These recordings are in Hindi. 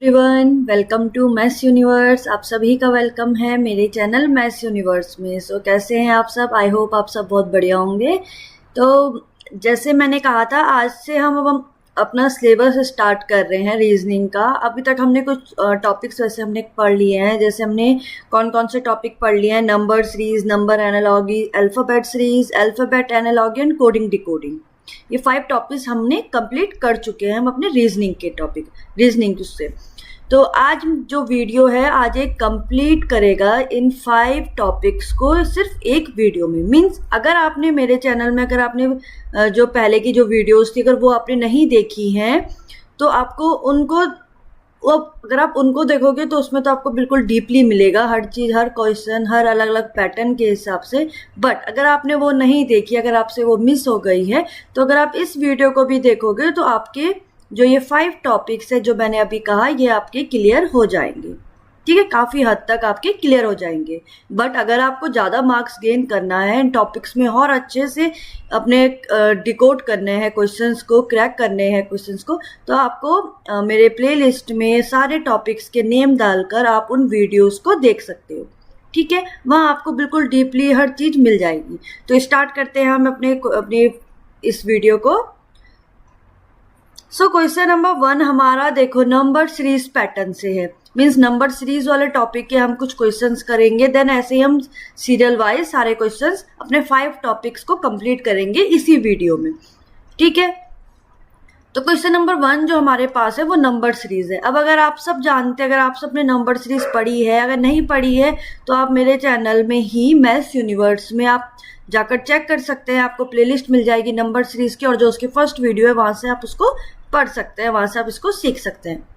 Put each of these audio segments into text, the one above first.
Everyone, welcome to maths universe. आप सभी का वेलकम है मेरे चैनल मैथ्स यूनिवर्स में। कैसे हैं आप सब? आई होप आप सब बहुत बढ़िया होंगे। तो जैसे मैंने कहा था, आज से हम अपना सिलेबस स्टार्ट कर रहे हैं रीजनिंग का। अभी तक हमने कुछ टॉपिक्स वैसे हमने पढ़ लिए हैं। जैसे हमने कौन कौन से टॉपिक पढ़ लिए हैं: number series, number analogy, alphabet series, alphabet analogy and coding decoding. ये 5 टॉपिक्स हमने कंप्लीट कर चुके हैं हम अपने रीजनिंग के टॉपिक, रीजनिंग उससे। तो आज जो वीडियो है, आज एक कंप्लीट करेगा इन 5 टॉपिक्स को सिर्फ एक वीडियो में। मींस अगर आपने मेरे चैनल में, अगर आपने जो पहले की जो वीडियोस थी, अगर वो आपने नहीं देखी हैं, तो आपको उनको, अगर आप उनको देखोगे तो उसमें तो आपको बिल्कुल डीपली मिलेगा हर चीज़, हर क्वेश्चन, हर अलग अलग पैटर्न के हिसाब से। बट अगर आपने वो नहीं देखी, अगर आपसे वो मिस हो गई है, तो अगर आप इस वीडियो को भी देखोगे तो आपके जो ये 5 टॉपिक्स है जो मैंने अभी कहा, ये आपके क्लियर हो जाएंगे। ठीक है, काफ़ी हद तक आपके क्लियर हो जाएंगे। बट अगर आपको ज़्यादा मार्क्स गेन करना है इन टॉपिक्स में और अच्छे से अपने डिकोड करने हैं क्वेश्चंस को, क्रैक करने हैं क्वेश्चंस को, तो आपको मेरे प्लेलिस्ट में सारे टॉपिक्स के नेम डालकर आप उन वीडियोस को देख सकते हो। ठीक है, वहाँ आपको बिल्कुल डीपली हर चीज़ मिल जाएगी। तो स्टार्ट करते हैं हम अपने इस वीडियो को। क्वेश्चन नंबर 1 हमारा, देखो, नंबर सीरीज पैटर्न से है। मीन्स नंबर सीरीज वाले टॉपिक के हम कुछ क्वेश्चंस करेंगे, देन ऐसे ही हम सीरियल वाइज सारे क्वेश्चंस अपने 5 टॉपिक्स को कंप्लीट करेंगे इसी वीडियो में। ठीक है, तो क्वेश्चन नंबर 1 जो हमारे पास है वो नंबर सीरीज है। अब अगर आप सब जानते हैं, अगर आप सब ने नंबर सीरीज पढ़ी है, अगर नहीं पढ़ी है तो आप मेरे चैनल में ही मैथ्स यूनिवर्स में आप जाकर चेक कर सकते हैं। आपको प्लेलिस्ट मिल जाएगी नंबर सीरीज की, और जो उसकी फर्स्ट वीडियो है वहां से आप उसको पढ़ सकते हैं, वहां से आप इसको सीख सकते हैं।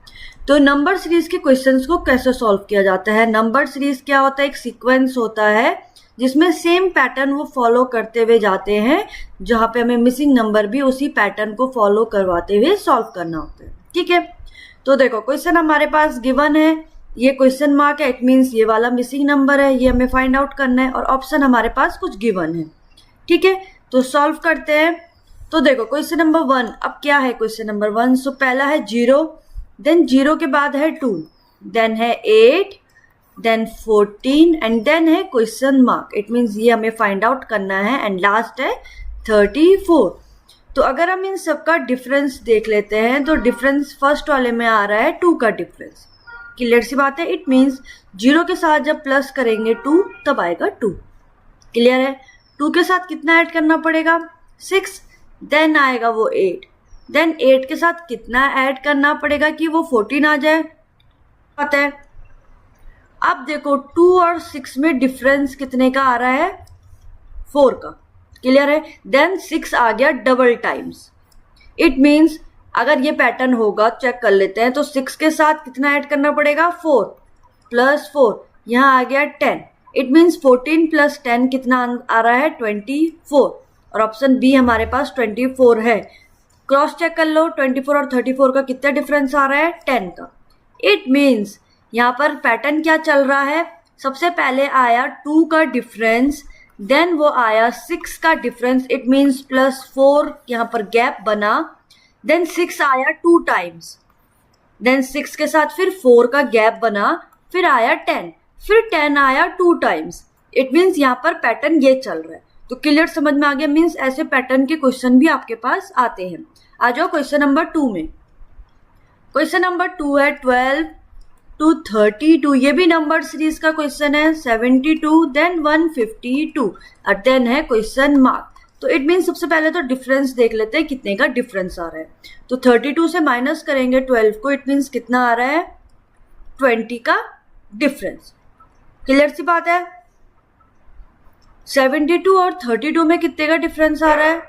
तो नंबर सीरीज के क्वेश्चंस को कैसे सॉल्व किया जाता है? नंबर सीरीज क्या होता है? एक सीक्वेंस होता है जिसमें सेम पैटर्न वो फॉलो करते हुए जाते हैं, जहां पे हमें मिसिंग नंबर भी उसी पैटर्न को फॉलो करवाते हुए सॉल्व करना होता है। ठीक है, तो देखो, क्वेश्चन हमारे पास गिवन है, ये क्वेश्चन मार्क है, इट मीन्स ये वाला मिसिंग नंबर है, ये हमें फाइंड आउट करना है, और ऑप्शन हमारे पास कुछ गिवन है। ठीक है, तो सॉल्व करते हैं। तो देखो, क्वेश्चन नंबर 1, अब क्या है क्वेश्चन नंबर 1? पहला है 0, देन 0 के बाद है 2, देन है 8, देन 14 एंड देन है क्वेश्चन मार्क। इट मीन्स ये हमें फाइंड आउट करना है, एंड लास्ट है 34। तो अगर हम इन सबका डिफरेंस देख लेते हैं, तो डिफरेंस फर्स्ट वाले में आ रहा है 2 का डिफरेंस। क्लियर सी बात है। इट मीन्स 0 के साथ जब प्लस करेंगे 2, तब आएगा 2। क्लियर है। 2 के साथ कितना ऐड करना पड़ेगा? 6, देन आएगा वो 8, देन 8 के साथ कितना ऐड करना पड़ेगा कि वो 14 आ जाए? पता है। अब देखो, 2 और 6 में डिफरेंस कितने का आ रहा है? 4 का। क्लियर है। देन 6 आ गया डबल टाइम्स। इट मीन्स अगर ये पैटर्न होगा, चेक कर लेते हैं, तो 6 के साथ कितना ऐड करना पड़ेगा? 4 प्लस 4, यहाँ आ गया 10। इट मीन्स 14 प्लस 10 कितना आ रहा है? 24। और ऑप्शन बी हमारे पास 24 है। क्रॉस चेक कर लो, 24 और 34 का कितना डिफरेंस आ रहा है? 10 का। इट मीन्स यहाँ पर पैटर्न क्या चल रहा है? सबसे पहले आया 2 का डिफरेंस, देन वो आया 6 का डिफरेंस। इट मीन्स प्लस 4 यहाँ पर गैप बना, देन 6 आया 2 टाइम्स, देन 6 के साथ फिर 4 का गैप बना, फिर आया 10, फिर 10 आया 2 टाइम्स। इट मीन्स यहाँ पर पैटर्न ये चल रहा है। तो क्लियर समझ में आ गया। मीन्स ऐसे पैटर्न के क्वेश्चन भी आपके पास आते हैं। आ जाओ क्वेश्चन नंबर 2 में। क्वेश्चन नंबर 2 है 12 to 32। ये भी नंबर सीरीज का क्वेश्चन है। 72, देन 152 और देन है क्वेश्चन मार्क। तो इट मीन्स सबसे पहले तो डिफरेंस देख लेते हैं, कितने का डिफरेंस आ रहा है। तो 32 से माइनस करेंगे 12 को, इट मीन्स कितना आ रहा है? 20 का डिफरेंस। क्लियर सी बात है। 72 और 32 में कितने का डिफरेंस आ रहा है?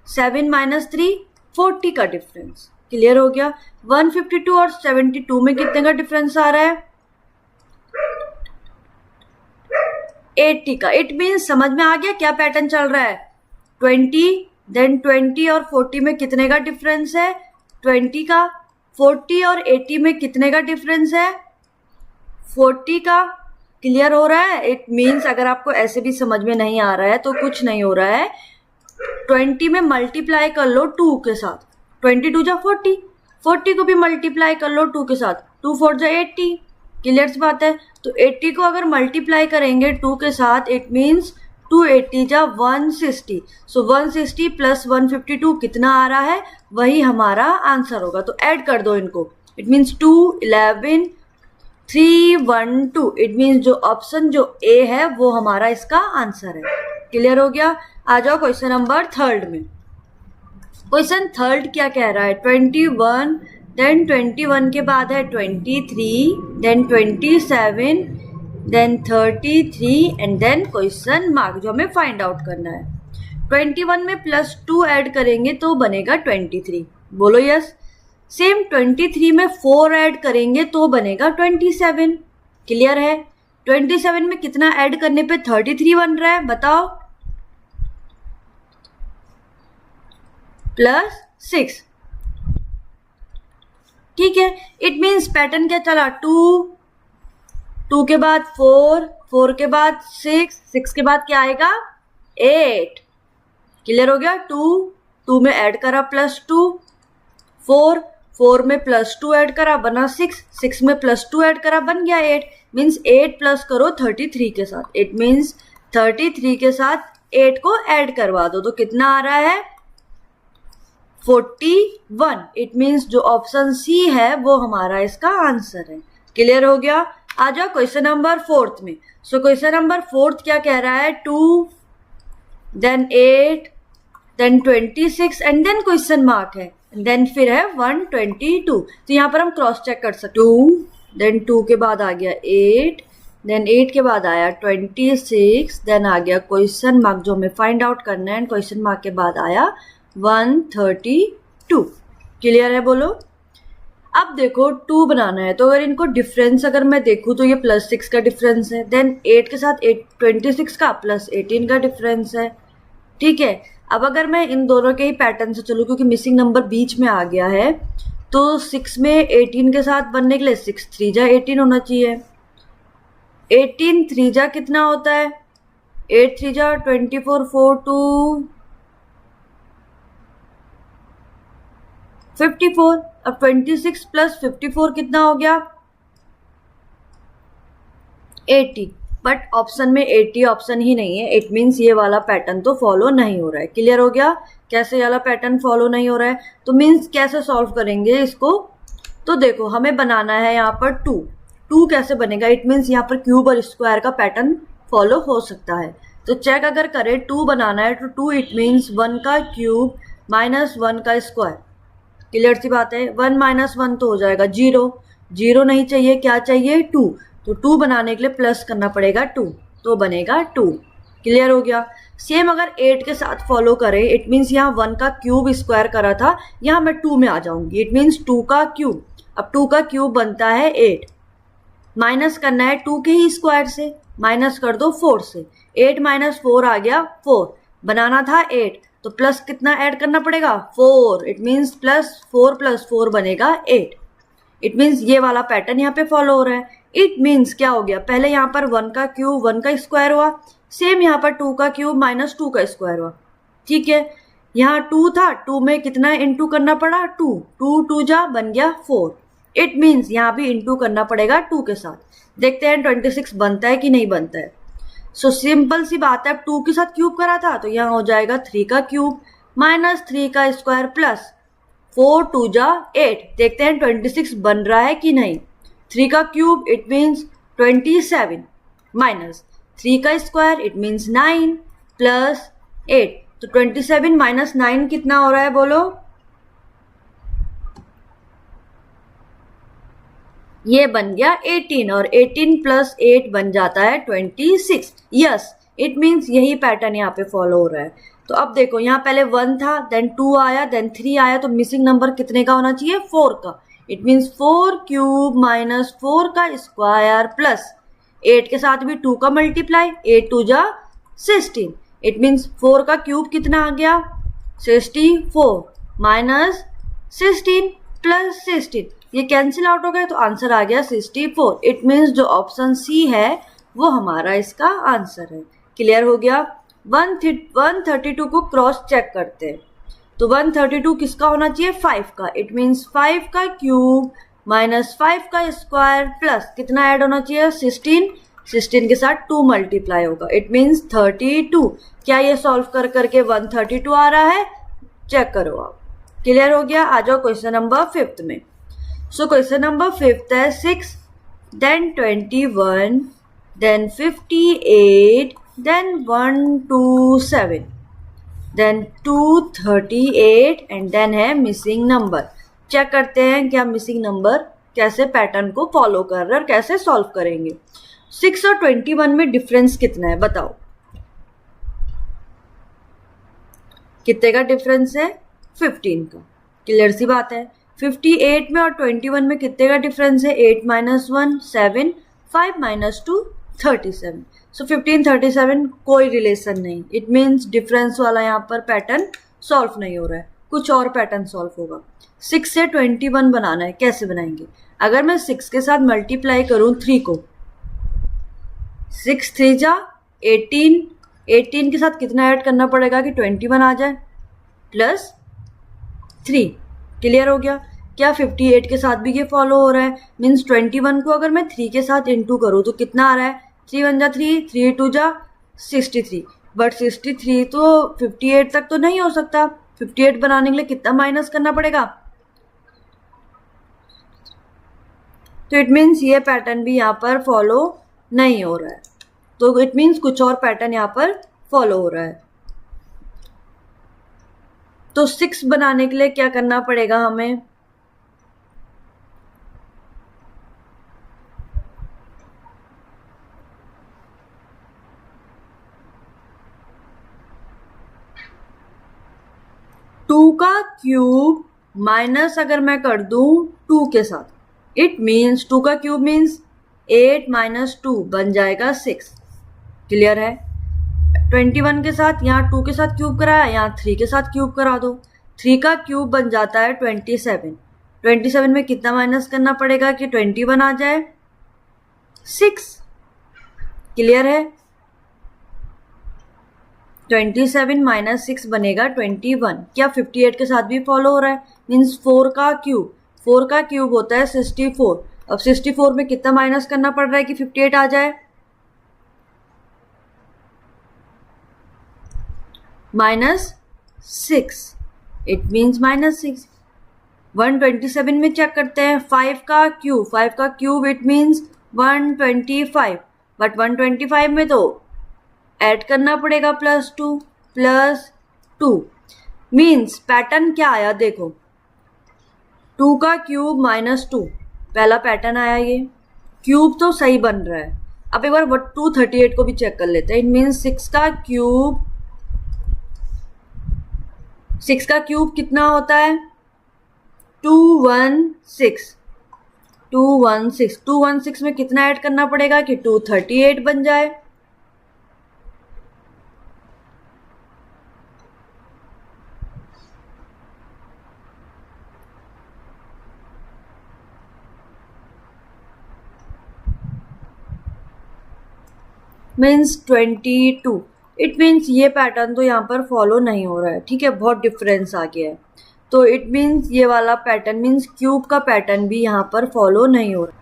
7 माइनस 3, 40 का डिफरेंस। क्लियर हो गया। 152 और 72 में कितने का डिफरेंस आ रहा है? 80 का। इट मीन्स समझ में आ गया क्या पैटर्न चल रहा है? 20, देन 20 और 40 में कितने का डिफरेंस है? 20 का। 40 और 80 में कितने का डिफरेंस है? 40 का। क्लियर हो रहा है। इट मीन्स अगर आपको ऐसे भी समझ में नहीं आ रहा है तो कुछ नहीं हो रहा है, 20 में मल्टीप्लाई कर लो 2 के साथ। 22 जा 40, 40 को भी मल्टीप्लाई कर लो 2 के साथ, 2 4 जा 80, क्लियर सी बात है। तो 80 को अगर मल्टीप्लाई करेंगे 2 के साथ, इट मीन्स 280 जा 160, सो 160 प्लस 152 कितना आ रहा है, वही हमारा आंसर होगा। तो ऐड कर दो इनको, इट मीन्स 2 11 3 1 2, इट मीन्स जो ऑप्शन जो ए है वो हमारा इसका आंसर है। क्लियर हो गया। आ जाओ क्वेश्चन नंबर 3 में। क्वेश्चन 3 क्या कह रहा है, 21, देन 21 के बाद है 23, then 27, then 33 and then question mark, जो हमें फाइंड आउट करना है। 21 में +2 ऐड करेंगे तो बनेगा 23, बोलो यस। सेम 23 में 4 ऐड करेंगे तो बनेगा 27, क्लियर है। 27 में कितना ऐड करने पे 33 बन रहा है, बताओ, +6, ठीक है। इट मीन्स पैटर्न क्या चला, 2 के बाद 4 के बाद 6 के बाद क्या आएगा 8, क्लियर हो गया। 2 में ऐड करा +2, 4 में +2 ऐड करा बना 6 में +2 ऐड करा बन गया 8, मीन्स 8 प्लस करो 33 के साथ, इट मीन्स 33 के साथ 8 को ऐड करवा दो तो कितना आ रहा है 41, इट मीन्स जो ऑप्शन सी है वो हमारा इसका आंसर है। क्लियर हो गया। आ जाओ क्वेश्चन नंबर 4 में। सो क्वेश्चन नंबर 4 क्या कह रहा है, 2 then 8 then 26 and then question mark है, देन फिर है 122। तो यहाँ पर हम क्रॉस चेक कर सकते, 2 देन 2 के बाद आ गया 8, देन 8 के बाद आया 26, देन आ गया क्वेश्चन मार्क जो हमें फाइंड आउट करना है, क्वेश्चन मार्क के बाद आया 132। क्लियर है, बोलो। अब देखो 2 बनाना है तो अगर इनको डिफरेंस अगर मैं देखूँ तो ये +6 का डिफरेंस है, देन 8 के साथ 26 का +18 का डिफरेंस है, ठीक है। अब अगर मैं इन दोनों के ही पैटर्न से चलूँ, क्योंकि मिसिंग नंबर बीच में आ गया है, तो 6 में 18 के साथ बनने के लिए 6 3 जा 18 होना चाहिए। 18 3 जा कितना होता है, 8 3 जा 24, 4 2 54। अब 26 प्लस 54 कितना हो गया 80, बट ऑप्शन में 80 ऑप्शन ही नहीं है, इट मीन्स ये वाला पैटर्न तो फॉलो नहीं हो रहा है। क्लियर हो गया। कैसे ये वाला पैटर्न फॉलो नहीं हो रहा है, तो मीन्स कैसे सॉल्व करेंगे इसको, तो देखो हमें बनाना है यहाँ पर 2 कैसे बनेगा, इट मीन्स यहाँ पर क्यूब और स्क्वायर का पैटर्न फॉलो हो सकता है। तो चेक अगर करें 2 बनाना है तो 2 इट मीन्स 1 का क्यूब माइनस 1 का स्क्वायर, क्लियर सी बात है। 1 - 1 तो हो जाएगा 0 नहीं चाहिए, क्या चाहिए 2, तो 2 बनाने के लिए प्लस करना पड़ेगा 2, तो बनेगा 2। क्लियर हो गया। सेम अगर 8 के साथ फॉलो करें, इट मीन्स यहाँ 1 का क्यूब स्क्वायर करा था, यहाँ मैं 2 में आ जाऊंगी, इट मीन्स 2 का क्यूब। अब 2 का क्यूब बनता है 8, माइनस करना है 2 के ही स्क्वायर से, माइनस कर दो 4 से, 8 - 4 आ गया 4, बनाना था 8 तो प्लस कितना ऐड करना पड़ेगा 4, इट मीन्स +4 + 4 बनेगा 8। इट मीन्स ये वाला पैटर्न यहाँ पे फॉलो हो रहा है। इट मीन्स क्या हो गया, पहले यहाँ पर 1 का क्यूब 1 का स्क्वायर हुआ, सेम यहाँ पर 2 का क्यूब माइनस 2 का स्क्वायर हुआ, ठीक है। यहाँ 2 था, 2 में कितना इंटू करना पड़ा 2 2 जा बन गया 4, इट मीन्स यहाँ भी इंटू करना पड़ेगा 2 के साथ। देखते हैं 26 बनता है कि नहीं बनता है। सो सिंपल सी बात है, 2 के साथ क्यूब करा था तो यहाँ हो जाएगा 3 का क्यूब माइनस 3 का स्क्वायर प्लस 4 2 जा 8। देखते हैं 26 बन रहा है कि नहीं। 3 का क्यूब इट मीन्स 27 माइनस 3 का स्क्वायर इट मीन्स 9 प्लस 8, तो 27 - 9 कितना हो रहा है बोलो, ये बन गया 18 और 18 + 8 बन जाता है 26। यस, इट मीन्स यही पैटर्न यहाँ पे फॉलो हो रहा है। तो अब देखो यहाँ पहले 1 था, देन 2 आया, देन 3 आया, तो मिसिंग नंबर कितने का होना चाहिए 4 का। इट मीन्स 4 क्यूब माइनस 4 का स्क्वायर प्लस 8 के साथ भी 2 का मल्टीप्लाई, 8 2 जा 16। इट मीन्स 4 का क्यूब कितना आ गया 64 माइनस 16 प्लस 16, ये कैंसिल आउट हो गया तो आंसर आ गया 64। इट मीन्स जो ऑप्शन सी है वो हमारा इसका आंसर है। क्लियर हो गया। 132 को क्रॉस चेक करते हैं। तो 132 किसका होना चाहिए, 5 का। इट मीन्स 5 का क्यूब माइनस 5 का स्क्वायर प्लस कितना ऐड होना चाहिए, 16। 16 के साथ 2 मल्टीप्लाई होगा, इट मीन्स 32। क्या ये सॉल्व कर करके 132 आ रहा है, चेक करो आप। क्लियर हो गया। आ जाओ क्वेश्चन नंबर 5 में। सो क्वेश्चन नंबर 5 है 6 then 21 then 58 then 127 then 238 and then है मिसिंग नंबर। चेक करते हैं क्या मिसिंग नंबर कैसे पैटर्न को फॉलो कर रहे हैं और कैसे सॉल्व करेंगे। 6 और 21 में डिफरेंस कितना है बताओ, कितने का डिफरेंस है, 15 का। क्लियर सी बात है। 58 में और 21 में कितने का डिफरेंस है, 8 माइनस 1 7, 5 माइनस 2 37। सो 15 37 कोई रिलेशन नहीं। इट मीन्स डिफरेंस वाला यहाँ पर पैटर्न सॉल्व नहीं हो रहा है, कुछ और पैटर्न सॉल्व होगा। 6 से 21 बनाना है, कैसे बनाएंगे। अगर मैं 6 के साथ मल्टीप्लाई करूँ 3 को, 6 3 जा 18, 18 के साथ कितना ऐड करना पड़ेगा कि 21 आ जाए, प्लस 3। क्लियर हो गया। क्या 58 के साथ भी ये फॉलो हो रहा है, मीन्स 21 को अगर मैं 3 के साथ इंटू करूँ तो कितना आ रहा है, 3 1 जा 3, 3 2 जा 63। बट 63 तो 58 तक तो नहीं हो सकता। 58 बनाने के लिए कितना माइनस करना पड़ेगा, तो इट मीन्स ये पैटर्न भी यहाँ पर फॉलो नहीं हो रहा है। तो इट मीन्स कुछ और पैटर्न यहाँ पर फॉलो हो रहा है। तो 6 बनाने के लिए क्या करना पड़ेगा हमें, टू का क्यूब माइनस अगर मैं कर दूं 2 के साथ, इट मीन्स 2 का क्यूब मीन्स 8 माइनस 2 बन जाएगा 6। क्लियर है। 21 के साथ यहाँ 2 के साथ क्यूब कराया, यहाँ 3 के साथ क्यूब करा दो, 3 का क्यूब बन जाता है 27। 27 में कितना माइनस करना पड़ेगा कि 21 आ जाए, 6। क्लियर है। 27 माइनस 6 बनेगा 21। क्या 58 के साथ भी फॉलो हो रहा है, मीन्स 4 का क्यूब होता है 64। अब 64 में कितना माइनस करना पड़ रहा है कि 58 आ जाए, माइनस 6। It means minus 6। 127 में चेक करते हैं, 5 का क्यूब इट मीन्स 125। बट 125 में तो ऐड करना पड़ेगा प्लस 2 मीन्स पैटर्न क्या आया देखो, 2 का क्यूब माइनस 2 पहला पैटर्न आया। ये क्यूब तो सही बन रहा है। अब एक बार 238 को भी चेक कर लेते हैं। इट मीन्स 6 का क्यूब कितना होता है, 216। 216 में कितना ऐड करना पड़ेगा कि 238 बन जाए। मीन्स 22। इट मीन्स ये पैटर्न तो यहाँ पर फॉलो नहीं हो रहा है, ठीक है, बहुत डिफरेंस आ गया है। तो इट मीन्स ये वाला पैटर्न मीन्स क्यूब का पैटर्न भी यहाँ पर फॉलो नहीं हो रहा।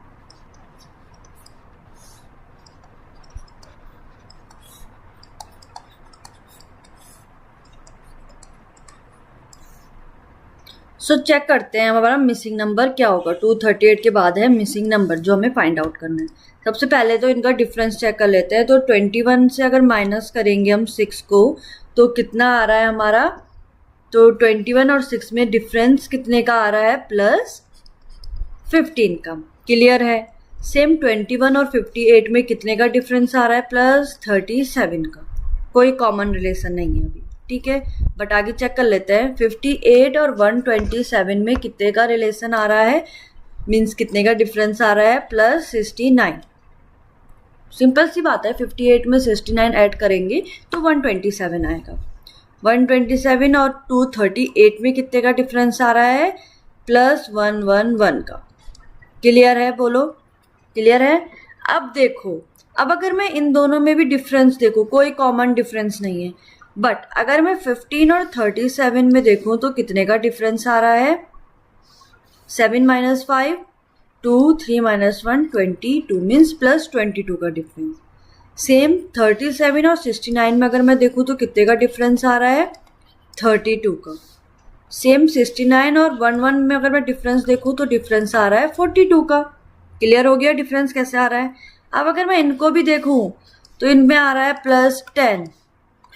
सो चेक करते हैं हमारा मिसिंग नंबर क्या होगा। 238 के बाद है मिसिंग नंबर जो हमें फाइंड आउट करना है। सबसे पहले तो इनका डिफरेंस चेक कर लेते हैं। तो 21 से अगर माइनस करेंगे हम 6 को तो कितना आ रहा है हमारा, तो 21 और 6 में डिफरेंस कितने का आ रहा है, प्लस 15 का। क्लियर है। सेम 21 और 58 में कितने का डिफरेंस आ रहा है, प्लस 37 का। कोई कॉमन रिलेशन नहीं है अभी, ठीक है, बट आगे चेक कर लेते हैं। 58 और 127 में कितने का रिलेशन आ रहा है, मीन्स कितने का डिफरेंस आ रहा है, प्लस 69। सिंपल सी बात है, 58 में 69 ऐड करेंगे तो 127 आएगा। 127 और 238 में कितने का डिफरेंस आ रहा है, प्लस 111 का। क्लियर है, बोलो क्लियर है। अब देखो, अब अगर मैं इन दोनों में भी डिफरेंस देखो, कोई कॉमन डिफरेंस नहीं है, बट अगर मैं 15 और 37 में देखूं तो कितने का डिफरेंस आ रहा है? 7 माइनस 5 2, 3 माइनस 1 22 मीन्स प्लस 22 का डिफरेंस। सेम 37 और 69 में अगर मैं देखूं तो कितने का डिफरेंस आ रहा है? 32 का। सेम 69 और 11 में अगर मैं डिफरेंस देखूं तो डिफरेंस आ रहा है 42 का। क्लियर हो गया डिफरेंस कैसे आ रहा है? अब अगर मैं इनको भी देखूं तो इनमें आ रहा है प्लस 10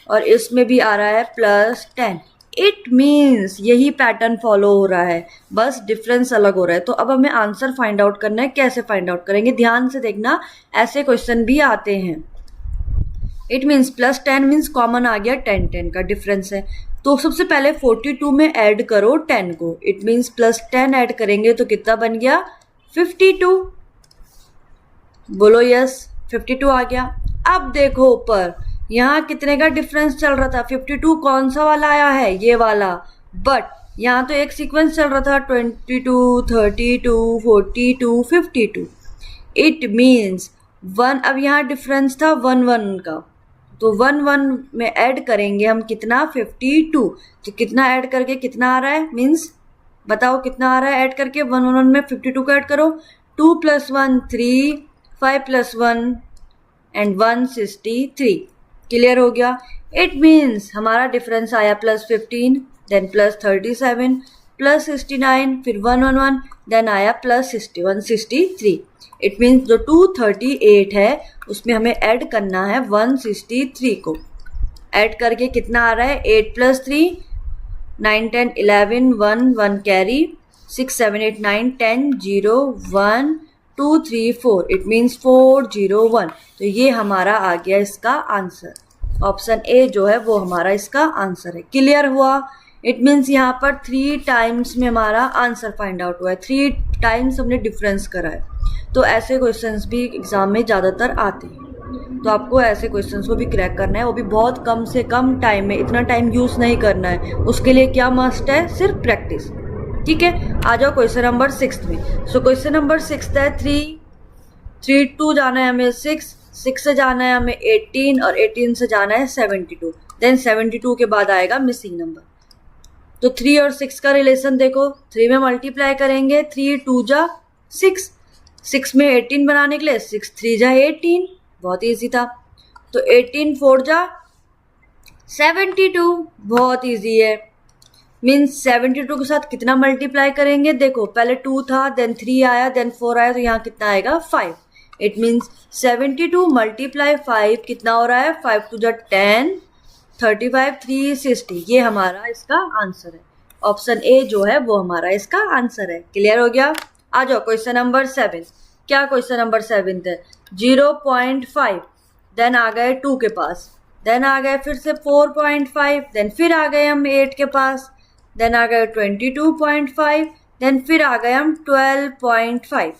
और इसमें भी आ रहा है प्लस 10। इट मीन्स यही पैटर्न फॉलो हो रहा है, बस डिफरेंस अलग हो रहा है। तो अब हमें आंसर फाइंड आउट करना है। कैसे फाइंड आउट करेंगे? ध्यान से देखना, ऐसे क्वेश्चन भी आते हैं। It means plus 10 means common आ गया, 10 का डिफरेंस है। तो सबसे पहले 42 में ऐड करो 10 को। इट मीन्स प्लस 10 ऐड करेंगे तो कितना बन गया? 52। बोलो यस, 52 आ गया। अब देखो ऊपर, यहाँ कितने का डिफरेंस चल रहा था? 52 कौन सा वाला आया है? ये वाला। बट यहाँ तो एक सीक्वेंस चल रहा था 22, 32, 42, 52। इट मीन्स 1, अब यहाँ डिफरेंस था 1 1 का, तो 1 1 में ऐड करेंगे हम कितना? 52। तो कितना ऐड करके कितना आ रहा है? मीन्स बताओ कितना आ रहा है ऐड करके? 1 1 में 52 को ऐड करो। 2 + 1 3, 5 + 1 एंड 163। क्लियर हो गया? इट मीन्स हमारा डिफरेंस आया प्लस 15, देन प्लस 37, प्लस 69, फिर 1 1 1, देन आया प्लस 60 163। इट मीन्स जो 238 है उसमें हमें ऐड करना है 163 को। ऐड करके कितना आ रहा है? 8 + 3 9 10 11 1 1 कैरी 6 7 8 9 10 0 1 2 3 4। It means 401। तो ये हमारा आ गया इसका आंसर। ऑप्शन ए जो है वो हमारा इसका आंसर है। क्लियर हुआ? इट मीन्स यहाँ पर 3 टाइम्स में हमारा आंसर फाइंड आउट हुआ है। 3 टाइम्स हमने डिफरेंस करा है। तो ऐसे क्वेश्चंस भी एग्जाम में ज़्यादातर आते हैं, तो आपको ऐसे क्वेश्चंस को भी क्रैक करना है, वो भी बहुत कम से कम टाइम में। इतना टाइम यूज़ नहीं करना है। उसके लिए क्या मस्ट है? सिर्फ प्रैक्टिस। ठीक है, आ जाओ क्वेश्चन नंबर 6 में। सो क्वेश्चन नंबर 6 है 3 2 जाना है हमें 6 से जाना है हमें 18 और 18 से जाना है 72। देन 72 के बाद आएगा मिसिंग नंबर। तो 3 और 6 का रिलेशन देखो, 3 में मल्टीप्लाई करेंगे 3 2 जा 6, 6 में 18 बनाने के लिए 6 3 जा 18, बहुत ईजी था। तो 18 4 जा 72, बहुत ईजी है। मीन्स 72 के साथ कितना मल्टीप्लाई करेंगे? देखो पहले 2 था, देन 3 आया, देन 4 आया, तो यहाँ कितना आएगा? 5। इट मीन्स 72 × 5 कितना हो रहा है? 5 2 जा 10, 35 360। ये हमारा इसका आंसर है। ऑप्शन ए जो है वो हमारा इसका आंसर है। क्लियर हो गया? आ जाओ क्वेश्चन नंबर 7। क्या क्वेश्चन नंबर 7 है? 0.5, देन आ गए 2 के पास, देन आ गए फिर से 4.5, देन फिर आ गए हम 8 के पास, देन आ गए 22.5, देन फिर आ गए हम 12.5।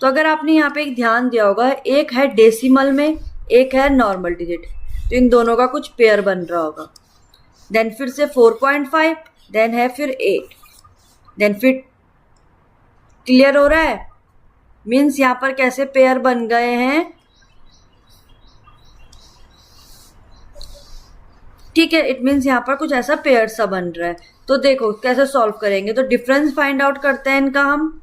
तो अगर आपने यहाँ पे एक ध्यान दिया होगा, एक है डेसिमल में, एक है नॉर्मल डिजिट, तो इन दोनों का कुछ पेयर बन रहा होगा। देन फिर से 4.5, देन है फिर 8, देन फिर क्लियर हो रहा है? मीन्स यहाँ पर कैसे पेयर बन गए हैं? ठीक है, इट मीन्स यहाँ पर कुछ ऐसा पेयर सा बन रहा है। तो देखो कैसे सॉल्व करेंगे। तो डिफरेंस फाइंड आउट करते हैं इनका हम।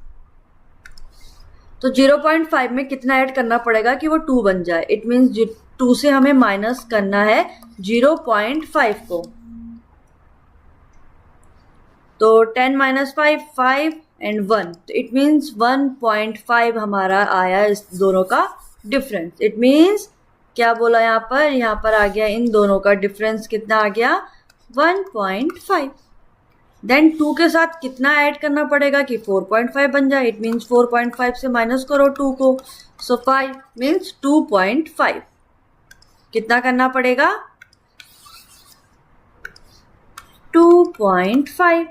तो 0.5 में कितना ऐड करना पड़ेगा कि वो 2 बन जाए? इट मीन्स 2 से हमें माइनस करना है 0.5 को। तो 10 - 5 5 एंड 1, तो इट मीन्स 1.5 हमारा आया इस दोनों का डिफरेंस। इट मीन्स क्या बोला यहाँ पर? यहाँ पर आ गया इन दोनों का डिफरेंस कितना आ गया? 1.5। देन 2 के साथ कितना ऐड करना पड़ेगा कि 4.5 बन जाए? इट मीन्स 4.5 से माइनस करो 2 को, सो 5 मीन्स 2.5। कितना करना पड़ेगा? 2.5।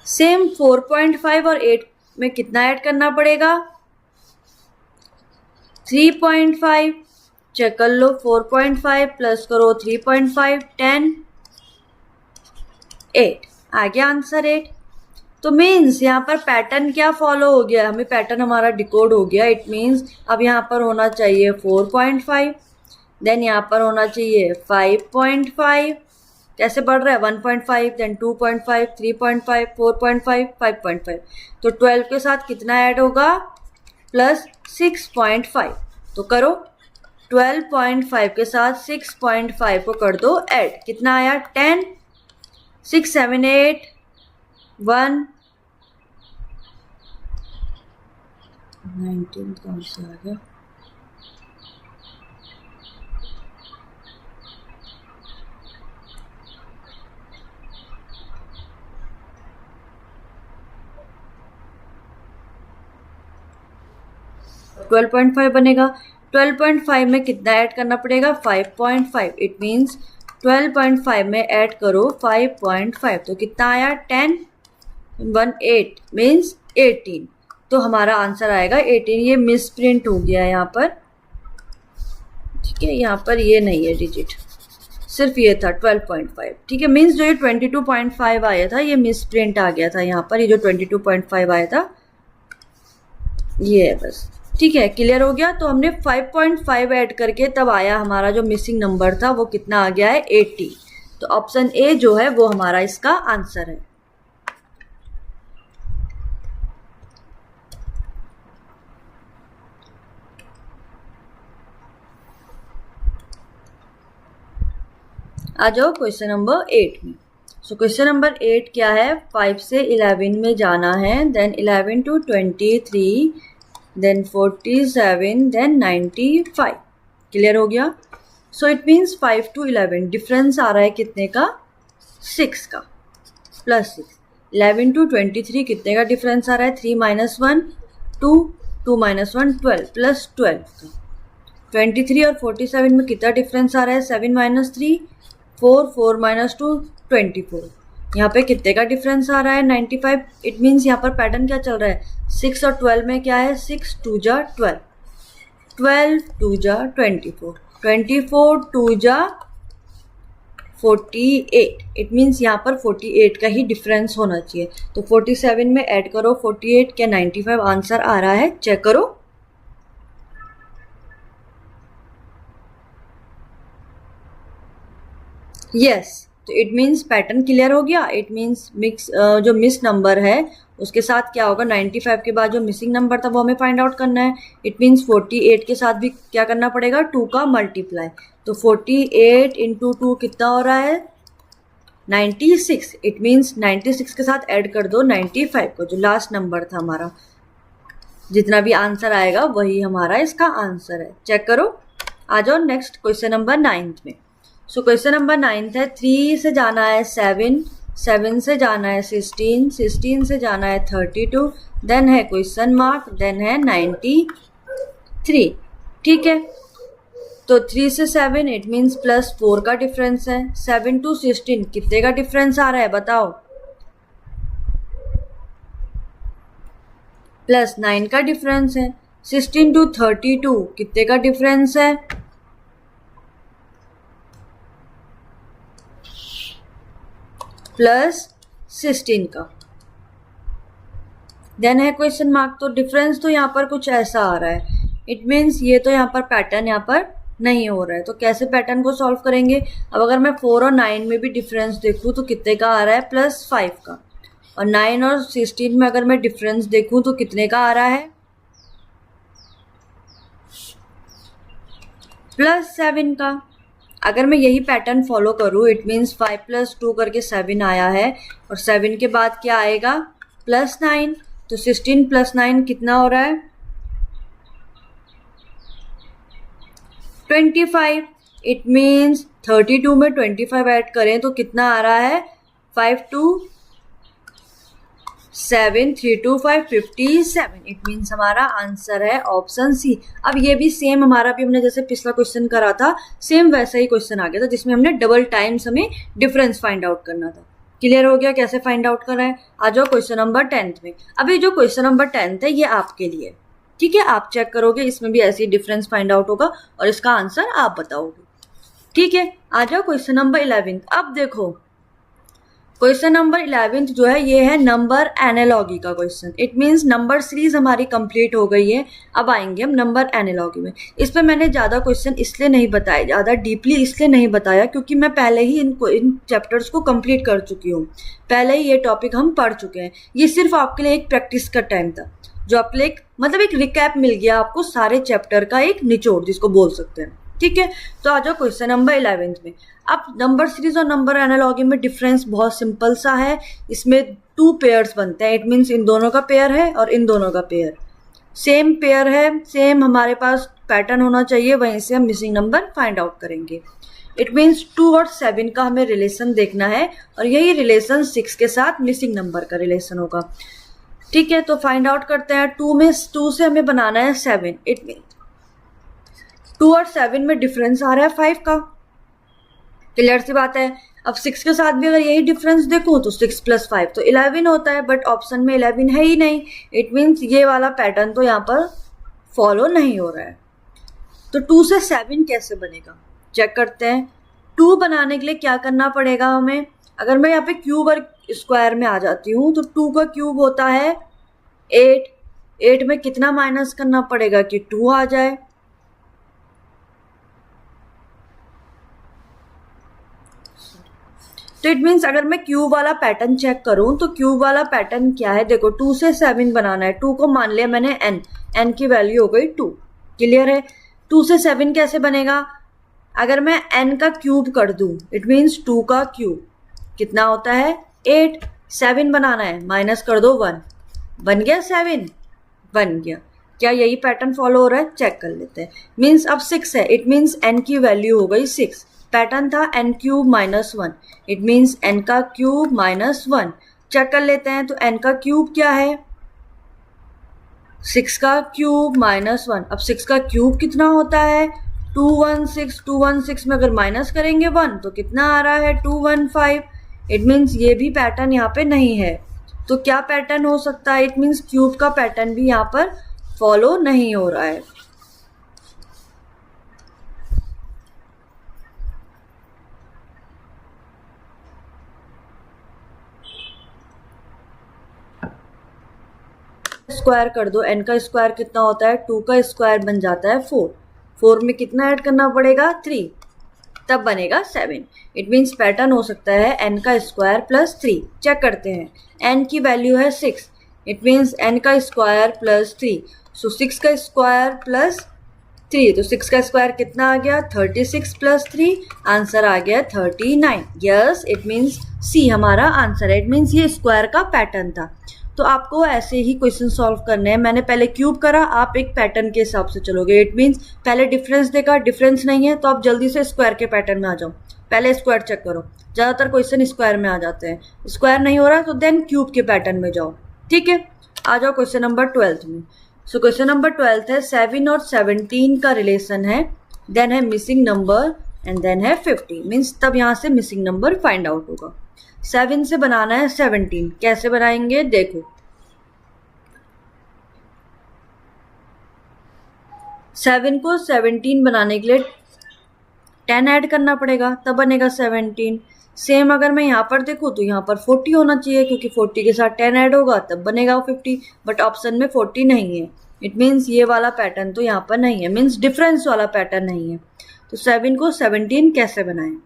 सेम 4.5 और 8 में कितना ऐड करना पड़ेगा? 3.5। चेक कर लो, 4.5 प्लस करो 3.5 10 8 आ गया आंसर 8। तो मीन्स यहाँ पर पैटर्न क्या फॉलो हो गया, हमें पैटर्न हमारा डिकोड हो गया। इट मीन्स अब यहाँ पर होना चाहिए 4.5, देन यहाँ पर होना चाहिए 5.5, कैसे बढ़ रहा है 1.5, देन 2.5, 3.5, 4.5, 5.5। तो 12 के साथ कितना ऐड होगा, प्लस 6.5। तो करो 12.5 के साथ 6.5 को कर दो ऐड, कितना आया 10, 6, 7, 8, 1, 19 कौन सा आ गया, तो 12.5 बनेगा। 12.5 में कितना ऐड करना पड़ेगा 5.5। इट मीन्स 12.5 में ऐड करो 5.5, तो कितना आया 10, 1, 8 मीन्स 18। तो हमारा आंसर आएगा 18। ये मिस प्रिंट हो गया यहाँ पर, ठीक है, यहाँ पर ये नहीं है डिजिट, सिर्फ ये था 12.5, ठीक है। मीन्स जो ये 22.5 आया था ये मिस प्रिंट आ गया था यहाँ पर, ये जो 22.5 आया था ये है बस, ठीक है, क्लियर हो गया। तो हमने 5.5 ऐड करके तब आया हमारा जो मिसिंग नंबर था वो कितना आ गया है 80। तो ऑप्शन ए जो है वो हमारा इसका आंसर है। आ जाओ क्वेश्चन नंबर 8 में। सो क्वेश्चन नंबर 8 क्या है, 5 से 11 में जाना है, then 11 to 23, then 47, then 95। Clear हो गया। So it means 5 to 11 difference आ रहा है कितने का, 6 का, प्लस 6। 11 to 23 कितने का डिफरेंस आ रहा है, 3 - 1 2, 2 - 1 12, प्लस 12 का। 23 और 47 में कितना डिफरेंस आ रहा है, 7 - 3 4, 4 - 2 24। यहाँ पे कितने का डिफरेंस आ रहा है 95। इट मीन्स यहाँ पर पैटर्न क्या चल रहा है, 6 और 12 में क्या है, 6 2 जा 12, 12 2 जा 24, 24 2 जा 48। इट मीन्स यहाँ पर 48 का ही डिफरेंस होना चाहिए। तो 47 में ऐड करो 48, क्या 95 आंसर आ रहा है, चेक करो। यस, तो इट मीन्स पैटर्न क्लियर हो गया। इट मीन्स मिक्स जो मिस नंबर है उसके साथ क्या होगा, 95 के बाद जो मिसिंग नंबर था वो हमें फाइंड आउट करना है। इट मीन्स 48 के साथ भी क्या करना पड़ेगा, 2 का मल्टीप्लाई। तो 48 × 2 कितना हो रहा है 96। इट मीन्स 96 के साथ ऐड कर दो 95 को, जो लास्ट नंबर था हमारा। जितना भी आंसर आएगा वही हमारा इसका आंसर है, चेक करो। आ जाओ नेक्स्ट क्वेश्चन नंबर 9 में। सो क्वेश्चन नंबर 9 है, 3 से जाना है 7, 7 से जाना है 16, 16 से जाना है 32, देन है क्वेश्चन मार्क, देन है 93। ठीक है, तो 3 से 7 इट मीन्स प्लस 4 का डिफरेंस है। 7 to 16 कितने का डिफरेंस आ रहा है बताओ, प्लस 9 का डिफरेंस है। 16 to 32 कितने का डिफरेंस है, प्लस 16 का। देन है क्वेश्चन मार्क। तो डिफरेंस तो यहाँ पर कुछ ऐसा आ रहा है, इट मीन्स ये तो यहाँ पर पैटर्न यहाँ पर नहीं हो रहा है। तो कैसे पैटर्न को सॉल्व करेंगे, अब अगर मैं 4 और 9 में भी डिफरेंस देखूँ तो कितने का आ रहा है, प्लस 5 का। और 9 और 16 में अगर मैं डिफरेंस देखूँ तो कितने का आ रहा है, प्लस 7 का। अगर मैं यही पैटर्न फॉलो करूँ इट मीन्स 5 + 2 करके 7 आया है, और 7 के बाद क्या आएगा, प्लस 9। तो 16 + 9 कितना हो रहा है, 25। इट मीन्स 32 में 25 ऐड करें तो कितना आ रहा है, 5 2 7 3 2 5 57। इट मीन्स हमारा आंसर है ऑप्शन सी। अब ये भी सेम हमारा भी हमने जैसे पिछला क्वेश्चन करा था सेम वैसा ही क्वेश्चन आ गया था, जिसमें हमने डबल टाइम्स हमें डिफरेंस फाइंड आउट करना था। क्लियर हो गया कैसे फाइंड आउट करना है। आ जाओ क्वेश्चन नंबर 10 में। अभी जो क्वेश्चन नंबर 10 है ये आपके लिए, ठीक है, आप चेक करोगे, इसमें भी ऐसे ही डिफरेंस फाइंड आउट होगा और इसका आंसर आप बताओगे। ठीक है, आ जाओ क्वेश्चन नंबर 11। अब देखो क्वेश्चन नंबर 11 जो है ये है नंबर एनालॉगी का question. It means number series हमारी कंप्लीट हो गई है। अब आएंगे हम नंबर एनालॉगी में। इस पर मैंने ज़्यादा क्वेश्चन इसलिए नहीं बताए, ज़्यादा डीपली इसलिए नहीं बताया क्योंकि मैं पहले ही इन चैप्टर्स को कंप्लीट कर चुकी हूँ, पहले ही ये टॉपिक हम पढ़ चुके हैं। ये सिर्फ आपके लिए एक प्रैक्टिस का टाइम था, जो आपके लिए मतलब एक रिकैप मिल गया आपको सारे चैप्टर का, एक निचोड़ जिसको बोल सकते हैं। ठीक है, तो आ जाओ क्वेश्चन नंबर 11 में। अब नंबर सीरीज और नंबर एनालॉगी में डिफरेंस बहुत सिंपल सा है। इसमें 2 पेयर्स बनते हैं। इट मीन्स इन दोनों का पेयर है और इन दोनों का पेयर सेम पेयर है, सेम हमारे पास पैटर्न होना चाहिए, वहीं से हम मिसिंग नंबर फाइंड आउट करेंगे। इट मीन्स 2 और 7 का हमें रिलेशन देखना है और यही रिलेशन 6 के साथ मिसिंग नंबर का रिलेशन होगा। ठीक है, तो फाइंड आउट करते हैं। 2 से हमें बनाना है 7। इट मीन 2 और 7 में डिफरेंस आ रहा है 5 का, क्लियर सी बात है। अब 6 के साथ भी अगर यही डिफरेंस देखूं तो 6 + 5 तो 11 होता है, बट ऑप्शन में 11 है ही नहीं। इट मीन्स ये वाला पैटर्न तो यहाँ पर फॉलो नहीं हो रहा है। तो 2 से 7 कैसे बनेगा चेक करते हैं। 2 बनाने के लिए क्या करना पड़ेगा हमें, अगर मैं यहाँ पे क्यूब और स्क्वायर में आ जाती हूँ तो 2 का क्यूब होता है 8। 8 में कितना माइनस करना पड़ेगा कि 2 आ जाए। तो इट मीन्स अगर मैं क्यूब वाला पैटर्न चेक करूं तो क्यूब वाला पैटर्न क्या है, देखो 2 से 7 बनाना है। 2 को मान लिया मैंने n की वैल्यू हो गई 2, क्लियर है। 2 से 7 कैसे बनेगा, अगर मैं n का क्यूब कर दूं, इट मीन्स 2 का क्यूब कितना होता है 8। 7 बनाना है, माइनस कर दो 1, बन गया 7, बन गया। क्या यही पैटर्न फॉलो हो रहा है, चेक कर लेते हैं। मीन्स अब 6 है, इट मीन्स n की वैल्यू हो गई 6। पैटर्न था n³ - 1, इट मीन्स n का क्यूब माइनस 1। चेक कर लेते हैं, तो n का क्यूब क्या है 6 का क्यूब माइनस 1। अब 6 का क्यूब कितना होता है 216। 216 में अगर माइनस करेंगे 1 तो कितना आ रहा है 215। इट मीन्स ये भी पैटर्न यहाँ पे नहीं है। तो क्या पैटर्न हो सकता है, इट मीन्स क्यूब का पैटर्न भी यहाँ पर फॉलो नहीं हो रहा है। स्क्वायर कर दो, n का स्क्वायर कितना होता है 2 का स्क्वायर बन जाता है 4। 4 में कितना ऐड करना पड़ेगा 3, तब बनेगा 7। इट मीन्स पैटर्न हो सकता है n का स्क्वायर प्लस 3। चेक करते हैं, n की वैल्यू है 6, इट मीन्स n का स्क्वायर प्लस 3। सो 6 का स्क्वायर प्लस 3, तो 6 का स्क्वायर कितना आ गया 36 प्लस 3, आंसर आ गया 39। यस, इट मीन्स सी हमारा आंसर है। इट मीन्स ये स्क्वायर का पैटर्न था। तो आपको ऐसे ही क्वेश्चन सॉल्व करने हैं। मैंने पहले क्यूब करा, आप एक पैटर्न के हिसाब से चलोगे। इट मीन्स पहले डिफरेंस देखा, डिफरेंस नहीं है तो आप जल्दी से स्क्वायर के पैटर्न में आ जाओ। पहले स्क्वायर चेक करो, ज़्यादातर क्वेश्चन स्क्वायर में आ जाते हैं। स्क्वायर नहीं हो रहा तो देन क्यूब के पैटर्न में जाओ। ठीक है, आ जाओ क्वेश्चन नंबर 12 में। सो क्वेश्चन नंबर 12 है 7 और 17 का रिलेशन है, देन है मिसिंग नंबर एंड देन है 50। मीन्स तब यहाँ से मिसिंग नंबर फाइंड आउट होगा। 7 से बनाना है 17, कैसे बनाएंगे देखो। 7 को 17 बनाने के लिए 10 ऐड करना पड़ेगा, तब बनेगा 17। सेम अगर मैं यहाँ पर देखूँ तो यहाँ पर 40 होना चाहिए, क्योंकि 40 के साथ 10 ऐड होगा तब बनेगा 50, बट ऑप्शन में 40 नहीं है। इट मीन्स ये वाला पैटर्न तो यहाँ पर नहीं है, मीन्स डिफरेंस वाला पैटर्न नहीं है। तो 7 को 17 कैसे बनाएं,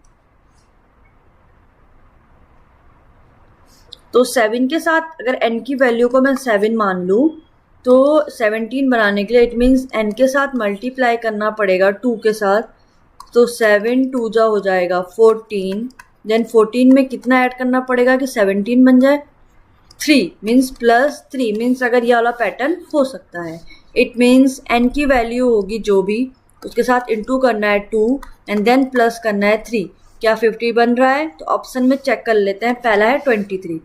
तो 7 के साथ अगर n की वैल्यू को मैं 7 मान लूँ तो 17 बनाने के लिए इट मीन्स n के साथ मल्टीप्लाई करना पड़ेगा 2 के साथ। तो 7 2 जा हो जाएगा 14, देन 14 में कितना ऐड करना पड़ेगा कि 17 बन जाए 3, मीन्स प्लस 3। मीन्स अगर ये वाला पैटर्न हो सकता है। इट मीन्स n की वैल्यू होगी जो भी, उसके साथ इंटू करना है 2 एंड देन प्लस करना है 3। क्या 50 बन रहा है, तो ऑप्शन में चेक कर लेते हैं। पहला है 23,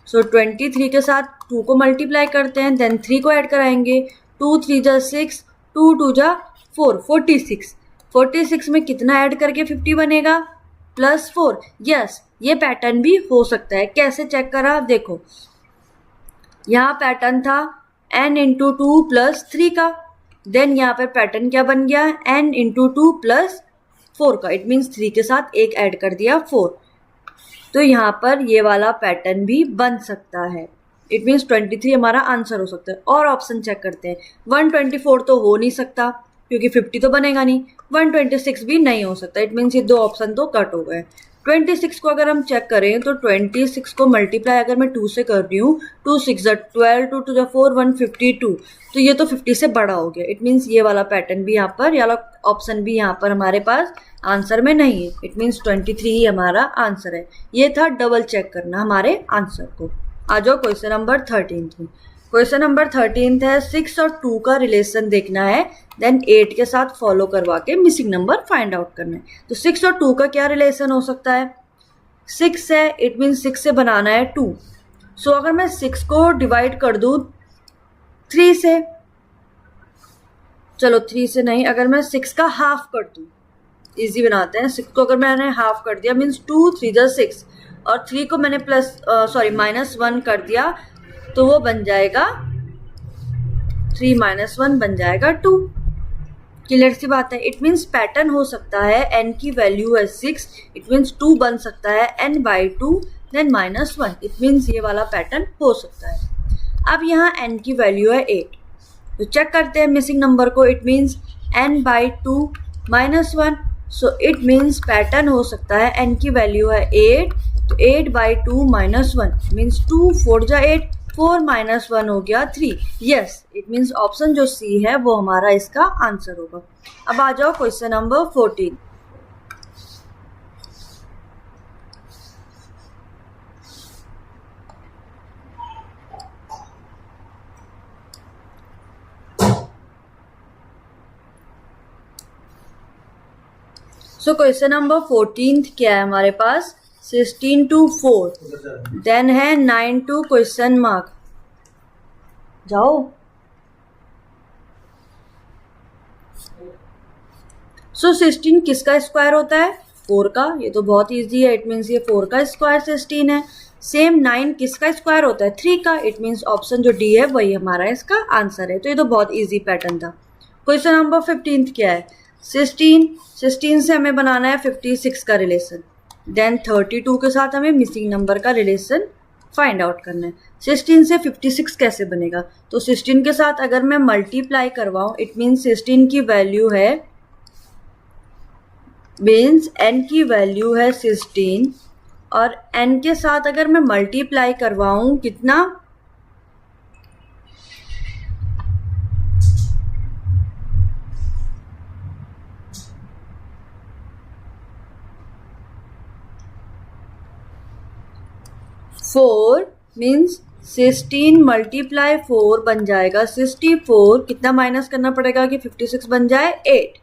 सो 23 के साथ 2 को मल्टीप्लाई करते हैं, देन 3 को ऐड कराएंगे। 2 3 जा 6, 2 2 जा 4, 46। 46 में कितना ऐड करके 50 बनेगा प्लस 4। यस, ये पैटर्न भी हो सकता है। कैसे चेक करा देखो, यहाँ पैटर्न था n इंटू 2 प्लस 3 का, देन यहाँ पर पैटर्न क्या बन गया n इंटू 2 प्लस 4 का। इट मीन्स 3 के साथ एक ऐड कर दिया 4। तो यहाँ पर ये वाला पैटर्न भी बन सकता है। इट मीन्स 23 हमारा आंसर हो सकता है। और ऑप्शन चेक करते हैं। 124 तो हो नहीं सकता क्योंकि 50 तो बनेगा नहीं। 126 भी नहीं हो सकता। इट मीन्स ये दो ऑप्शन तो कट हो गए। 26 को अगर हम चेक करें तो 26 को मल्टीप्लाई अगर मैं 2 से कर रही हूँ, 2 6 12, 2 2 4 152, तो ये तो 50 से बड़ा हो गया। इट मीन्स ये वाला पैटर्न भी यहाँ पर, या ऑप्शन भी यहाँ पर हमारे पास आंसर में नहीं है। इट मीन्स 23 ही हमारा आंसर है। ये था डबल चेक करना हमारे आंसर को। आ जाओ क्वेश्चन नंबर 13 में। क्वेश्चन नंबर 13 है 6 और 2 का रिलेशन देखना है, देन 8 के साथ फॉलो करवा के मिसिंग नंबर फाइंड आउट करना है। तो 6 और 2 का क्या रिलेशन हो सकता है? 6 है, इट मीन्स 6 से बनाना है 2। सो अगर मैं 6 को डिवाइड कर दूं 3 से, चलो 3 से नहीं, अगर मैं 6 का हाफ कर दूं, इजी बनाते हैं। 6 को अगर मैंने हाफ कर दिया मीन्स 2 3 जा 6, और 3 को मैंने -1 कर दिया, तो वो बन जाएगा 3 - 1 बन जाएगा 2। क्लियर सी बात है। इट मीन्स पैटर्न हो सकता है n की वैल्यू है 6, इट मीन्स 2 बन सकता है n/2 देन -1। इट मीन्स ये वाला पैटर्न हो सकता है। अब यहाँ n की वैल्यू है 8, तो चेक करते हैं मिसिंग नंबर को। It means n/2 -1, so it means pattern हो सकता है n की वैल्यू है 8, तो 8/2 -1 मीन्स 2 4 जा 8, 4 - 1 हो गया 3। यस, इट मीन्स ऑप्शन जो सी है वो हमारा इसका आंसर होगा। अब आ जाओ question number 14। So question number 14 क्या है हमारे पास? 16 to 4, देन है 9 to क्वेश्चन मार्क। जाओ। सो 16 किसका स्क्वायर होता है? 4 का। ये तो बहुत इजी है। इट मीन्स ये 4 का स्क्वायर 16 है। सेम 9 किसका स्क्वायर होता है? 3 का। इट मीन्स ऑप्शन जो डी है वही हमारा इसका आंसर है। तो ये तो बहुत इजी पैटर्न था। क्वेश्चन नंबर 15 क्या है? 16 से हमें बनाना है 56 का रिलेशन, देन 32 के साथ हमें मिसिंग नंबर का रिलेशन फाइंड आउट करना है। 16 से 56 कैसे बनेगा? तो 16 के साथ अगर मैं मल्टीप्लाई करवाऊं, इट मीन्स 16 की वैल्यू है, मीन्स n की वैल्यू है 16, और n के साथ अगर मैं मल्टीप्लाई करवाऊं कितना? फोर, मीन्स 16 × 4 बन जाएगा 64। कितना माइनस करना पड़ेगा कि 56 बन जाए? 8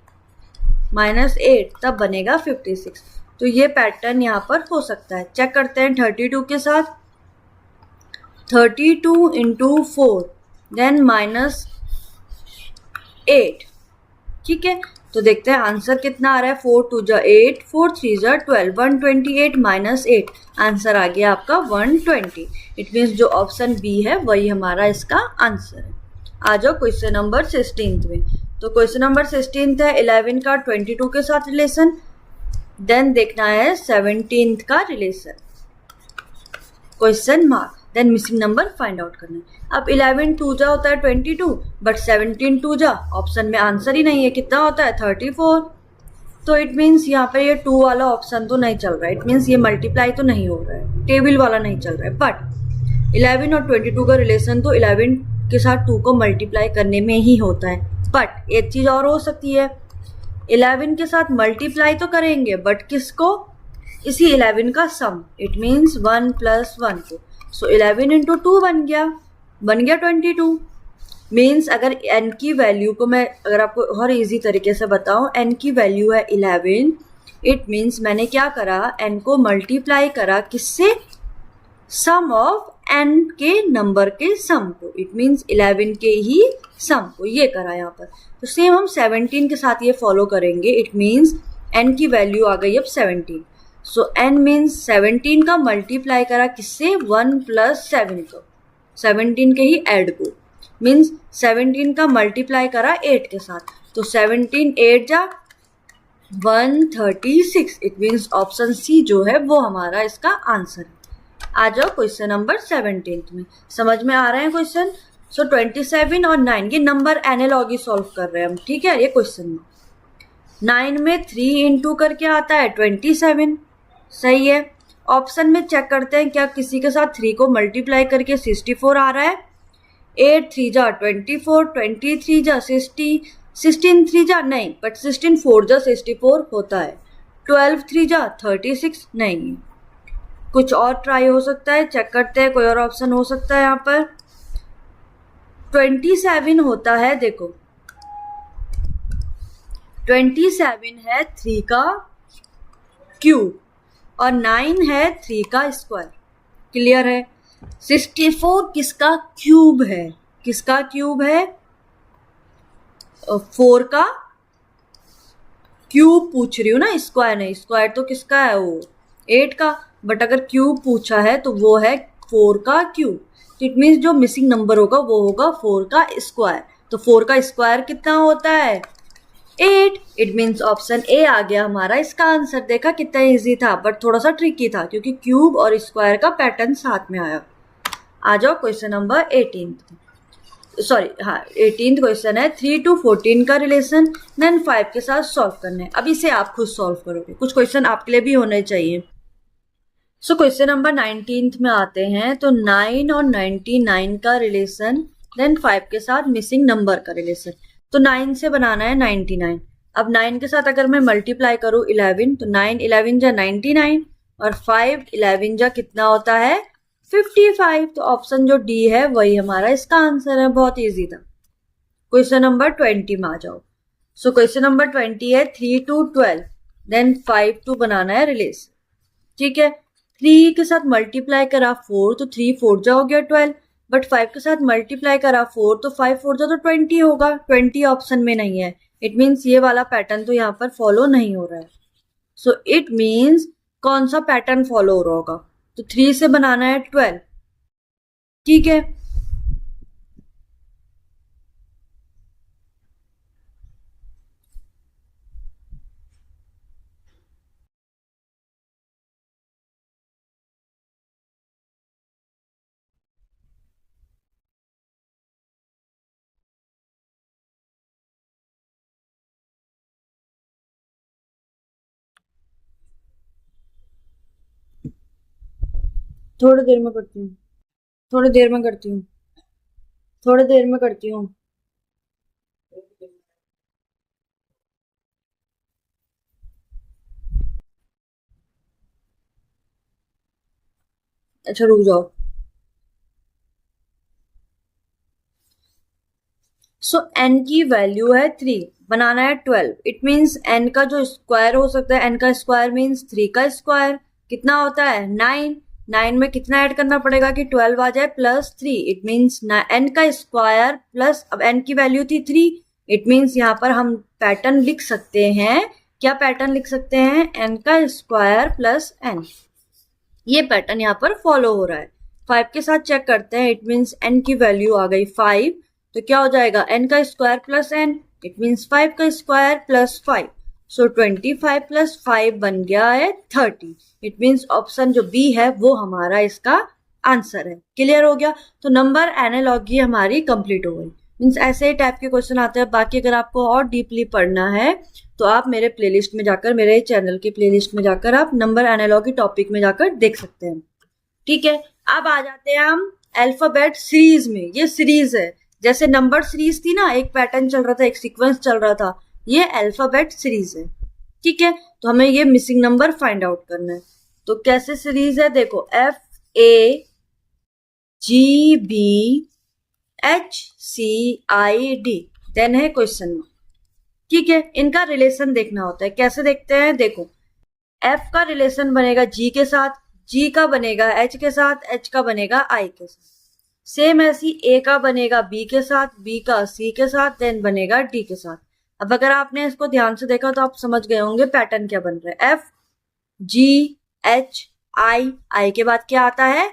-8, तब बनेगा 56। तो ये पैटर्न यहाँ पर हो सकता है। चेक करते हैं 32 के साथ। 32 × 4 देन -8, ठीक है। तो देखते हैं आंसर कितना आ रहा है। 4 2 जा 8, 4 3 जा 12, 128 -8, आंसर आ गया आपका 120। इट मीन्स जो ऑप्शन बी है वही हमारा इसका आंसर है। आ जाओ क्वेश्चन नंबर 16 में। तो क्वेश्चन नंबर 16 है 11 का 22 के साथ रिलेशन, देन देखना है 17 का relation, question mark, then missing number find out करना है। अब 11 2 जा होता है 22, बट 17 2 जा ऑप्शन में आंसर ही नहीं है। कितना होता है? 34। तो इट मीन्स यहाँ पे ये 2 वाला ऑप्शन तो नहीं चल रहा है। इट मीन्स ये मल्टीप्लाई तो नहीं हो रहा है, टेबल वाला नहीं चल रहा है। बट 11 और 22 का रिलेशन तो 11 के साथ 2 को मल्टीप्लाई करने में ही होता है। बट एक चीज और हो सकती है, 11 के साथ मल्टीप्लाई तो करेंगे, बट किसको? इसी 11 का सम, इट मीन्स 1 + 1 को। सो 11 × 2 बन गया 22। मीन्स अगर n की वैल्यू को मैं अगर आपको और इजी तरीके से बताऊं, n की वैल्यू है 11, इट मीन्स मैंने क्या करा? n को मल्टीप्लाई करा किससे? सम ऑफ n के नंबर के सम को। इट मीन्स 11 के ही सम को, ये करा यहाँ पर। तो सेम हम 17 के साथ ये फॉलो करेंगे। इट मीन्स n की वैल्यू आ गई अब 17, सो n मीन्स 17 का मल्टीप्लाई करा किससे? 1 + 7 को, 17 के ही ऐड को, मीन्स 17 का मल्टीप्लाई करा 8 के साथ। तो 17 8 जा 136। इट मीन्स ऑप्शन सी जो है वो हमारा इसका आंसर है। आ जाओ क्वेश्चन नंबर 17 में। समझ में आ रहे हैं क्वेश्चन? सो 27 और 9 ये नंबर एनालॉगी सॉल्व कर रहे हैं हम, ठीक है। ये क्वेश्चन में 9 में 3 इंटू करके आता है 27, सही है। ऑप्शन में चेक करते हैं क्या किसी के साथ 3 को मल्टीप्लाई करके 64 आ रहा है। 8 3 जा 24, 23 जा 60, 16 3 जा नहीं, बट 16 4 जा 64 होता है। 12 3 जा 36 नहीं। कुछ और ट्राई हो सकता है, चेक करते हैं कोई और ऑप्शन हो सकता है। यहाँ पर 27 होता है, देखो 27 है 3 का क्यूब और 9 है 3 का स्क्वायर। क्लियर है? 64 किसका क्यूब है? किसका क्यूब है? 4 का क्यूब पूछ रही हूँ ना, स्क्वायर नहीं। स्क्वायर तो किसका है? वो 8 का। बट अगर क्यूब पूछा है तो वो है 4 का क्यूब। तो इट मीन्स जो मिसिंग नंबर होगा वो होगा 4 का स्क्वायर। तो 4 का स्क्वायर कितना होता है? 8। इट मीन्स ऑप्शन ए आ गया हमारा इसका आंसर। देखा कितना इजी था, बट थोड़ा सा ट्रिकी था क्योंकि क्यूब और स्क्वायर का पैटर्न साथ में आया। आ जाओ क्वेश्चन नंबर 18th क्वेश्चन है 3 to 14 का रिलेशन देन 5 के साथ सॉल्व करना है। अब इसे आप खुद सॉल्व करोगे, कुछ क्वेश्चन आपके लिए भी होने चाहिए। सो क्वेश्चन नंबर 19th में आते हैं। तो 9 और 99 का रिलेशन देन 5 के साथ मिसिंग नंबर का रिलेशन। तो 9 से बनाना है 99। अब 9 के साथ अगर मैं मल्टीप्लाई करूँ 11, तो 9 11 जा 99 और 5 11 जा कितना होता है? 55। तो ऑप्शन जो डी है वही हमारा इसका आंसर है। बहुत इजी था। क्वेश्चन नंबर 20 में आ जाओ। सो क्वेश्चन नंबर 20 है 3 to 12 देन 5 to बनाना है रिलेशन, ठीक है। 3 के साथ मल्टीप्लाई करा 4 तो 3 4 जा हो गया 12, बट 5 के साथ मल्टीप्लाई करा 4 तो 5 4 जा तो 20 होगा। 20 ऑप्शन में नहीं है। इट मीन्स ये वाला पैटर्न तो यहाँ पर फॉलो नहीं हो रहा है। सो इट मीन्स कौन सा पैटर्न फॉलो हो रहा होगा? तो 3 से बनाना है 12, ठीक है। थोड़ी देर में करती हूँ, थोड़ी देर में करती हूँ, थोड़ी देर में करती हूँ। अच्छा रुक जाओ। सो n की वैल्यू है 3, बनाना है 12। इट मीन्स n का जो स्क्वायर हो सकता है, n का स्क्वायर मीन्स 3 का स्क्वायर कितना होता है? 9। 9 में कितना ऐड करना पड़ेगा कि 12 आ जाए प्लस 3। इट मीन्स n का स्क्वायर प्लस, अब n की वैल्यू थी 3। इट मीन्स यहाँ पर हम पैटर्न लिख सकते हैं। क्या पैटर्न लिख सकते हैं? n का स्क्वायर प्लस n। ये पैटर्न यहाँ पर फॉलो हो रहा है। 5 के साथ चेक करते हैं। इट मीन्स n की वैल्यू आ गई 5, तो क्या हो जाएगा? n का square plus n। It means 5 का स्क्वायर प्लस 5। सो 25 प्लस 5 बन गया है 30। इट मीन्स ऑप्शन जो बी है वो हमारा इसका आंसर है। क्लियर हो गया? तो नंबर एनालॉजी हमारी कंप्लीट हो गई। मीन्स ऐसे ही टाइप के क्वेश्चन आते हैं। बाकी अगर आपको और डीपली पढ़ना है तो आप मेरे प्लेलिस्ट में जाकर, मेरे चैनल की प्लेलिस्ट में जाकर आप नंबर एनालॉजी टॉपिक में जाकर देख सकते हैं, ठीक है। अब आ जाते हैं हम अल्फाबेट सीरीज में। ये सीरीज है, जैसे नंबर सीरीज थी ना, एक पैटर्न चल रहा था, एक सीक्वेंस चल रहा था, ये अल्फाबेट सीरीज है, ठीक है। तो हमें ये मिसिंग नंबर फाइंड आउट करना है। तो कैसे सीरीज है? देखो FAGBHCID देन है क्वेश्चन में, ठीक है। इनका रिलेशन देखना होता है। कैसे देखते हैं? देखो F का रिलेशन बनेगा G के साथ, G का बनेगा H के साथ, H का बनेगा I के साथ। सेम ऐसी A का बनेगा B के साथ, B का C के साथ, देन बनेगा D के साथ। अब अगर आपने इसको ध्यान से देखा तो आप समझ गए होंगे पैटर्न क्या बन रहा है। F G H I के बाद क्या आता है?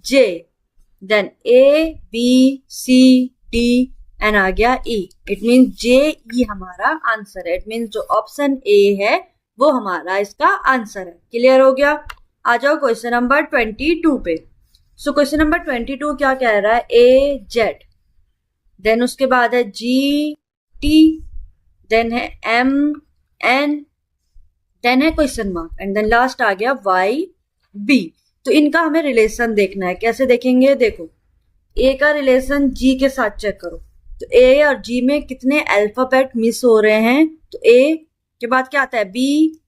J, then A B C D N आ गया E, it means J E हमारा आंसर है। इट मीन्स जो ऑप्शन ए है वो हमारा इसका आंसर है। क्लियर हो गया। आ जाओ क्वेश्चन नंबर 22 पे। सो क्वेश्चन नंबर 22 क्या कह रहा है, ए जेड, देन उसके बाद है जी टी, देन है एम एन, देन है question mark and then last आ गया वाई बी। तो इनका हमें रिलेशन देखना है। कैसे देखेंगे, देखो ए का रिलेशन जी के साथ चेक करो। तो ए और जी में कितने अल्फाबेट मिस हो रहे हैं, तो ए के बाद क्या आता है B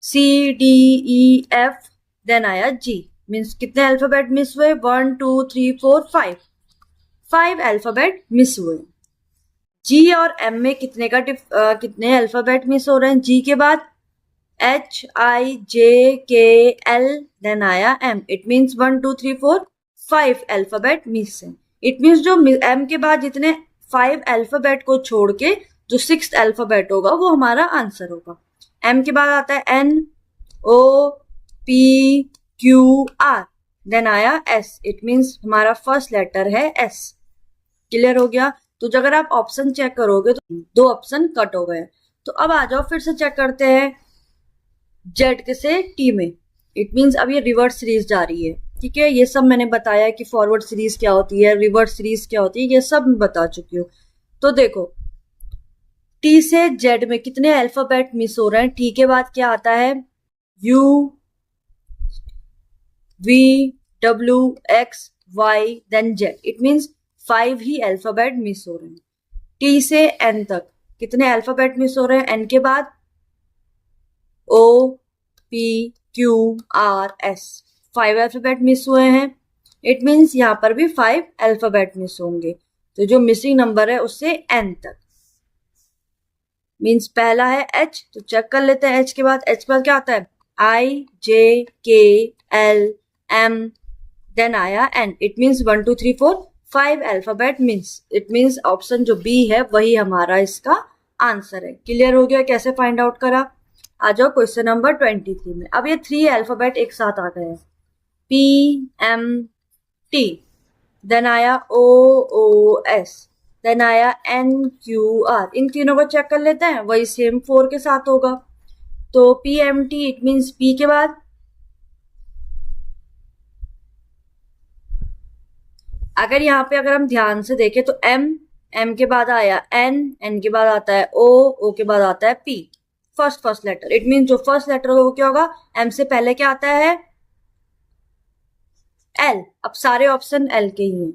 C D E F, then आया जी, मीन्स कितने अल्फाबेट मिस हुए, 1 2 3 4 5, 5 अल्फाबेट मिस हुए। जी और एम में कितने अल्फाबेट मिस हो रहे हैं, जी के बाद H I J K L, then आया M, it means 1 2 3 4 5 alphabet miss है। इट मीन्स जो एम के बाद जितने 5 अल्फाबेट को छोड़ के जो 6th अल्फाबेट होगा वो हमारा आंसर होगा। एम के बाद आता है N O P Q R, then आया एस, इट मीन्स हमारा फर्स्ट लेटर है एस। क्लियर हो गया। तो अगर आप ऑप्शन चेक करोगे तो 2 ऑप्शन कट हो गए। तो अब आ जाओ फिर से चेक करते हैं जेड से टी में। इट मीन्स अब ये रिवर्स सीरीज जा रही है। ठीक है, ये सब मैंने बताया कि फॉरवर्ड सीरीज क्या होती है, रिवर्स सीरीज क्या होती है, ये सब मैं बता चुकी हूँ। तो देखो टी से जेड में कितने अल्फाबेट मिस हो रहे हैं, टी के बाद क्या आता है U V W X Y then Z, it means 5 ही अल्फाबेट मिस हो रहे हैं। टी से एन तक कितने अल्फाबेट मिस हो रहे हैं, एन के बाद O P Q R S, 5 alphabet miss हुए हैं। इट मीन्स यहां पर भी 5 अल्फाबेट मिस होंगे। तो जो मिसिंग नंबर है उससे एन तक, मीन्स पहला है एच, तो चेक कर लेते हैं। एच के बाद क्या आता है I J K L M, then आया N, it means 1 2 3 4 5 alphabet means, it means option जो बी है वही हमारा इसका आंसर है। क्लियर हो गया कैसे फाइंड आउट करा। आ जाओ क्वेश्चन नंबर 23 में। अब ये 3 अल्फाबेट एक साथ आ गए हैं, पी एम टी, देन आया ओ ओ एस, देन आया एन क्यू आर। इन तीनों को चेक कर लेते हैं, वही सेम 4 के साथ होगा। तो P M T, it means P के बाद अगर यहाँ पे अगर हम ध्यान से देखें तो एम के बाद आया एन के बाद आता है ओ के बाद आता है P, first letter. It mean जो फर्स्ट लेटर होगा वो क्या होगा, एम से पहले क्या आता है एल। अब सारे ऑप्शन एल के ही हैं।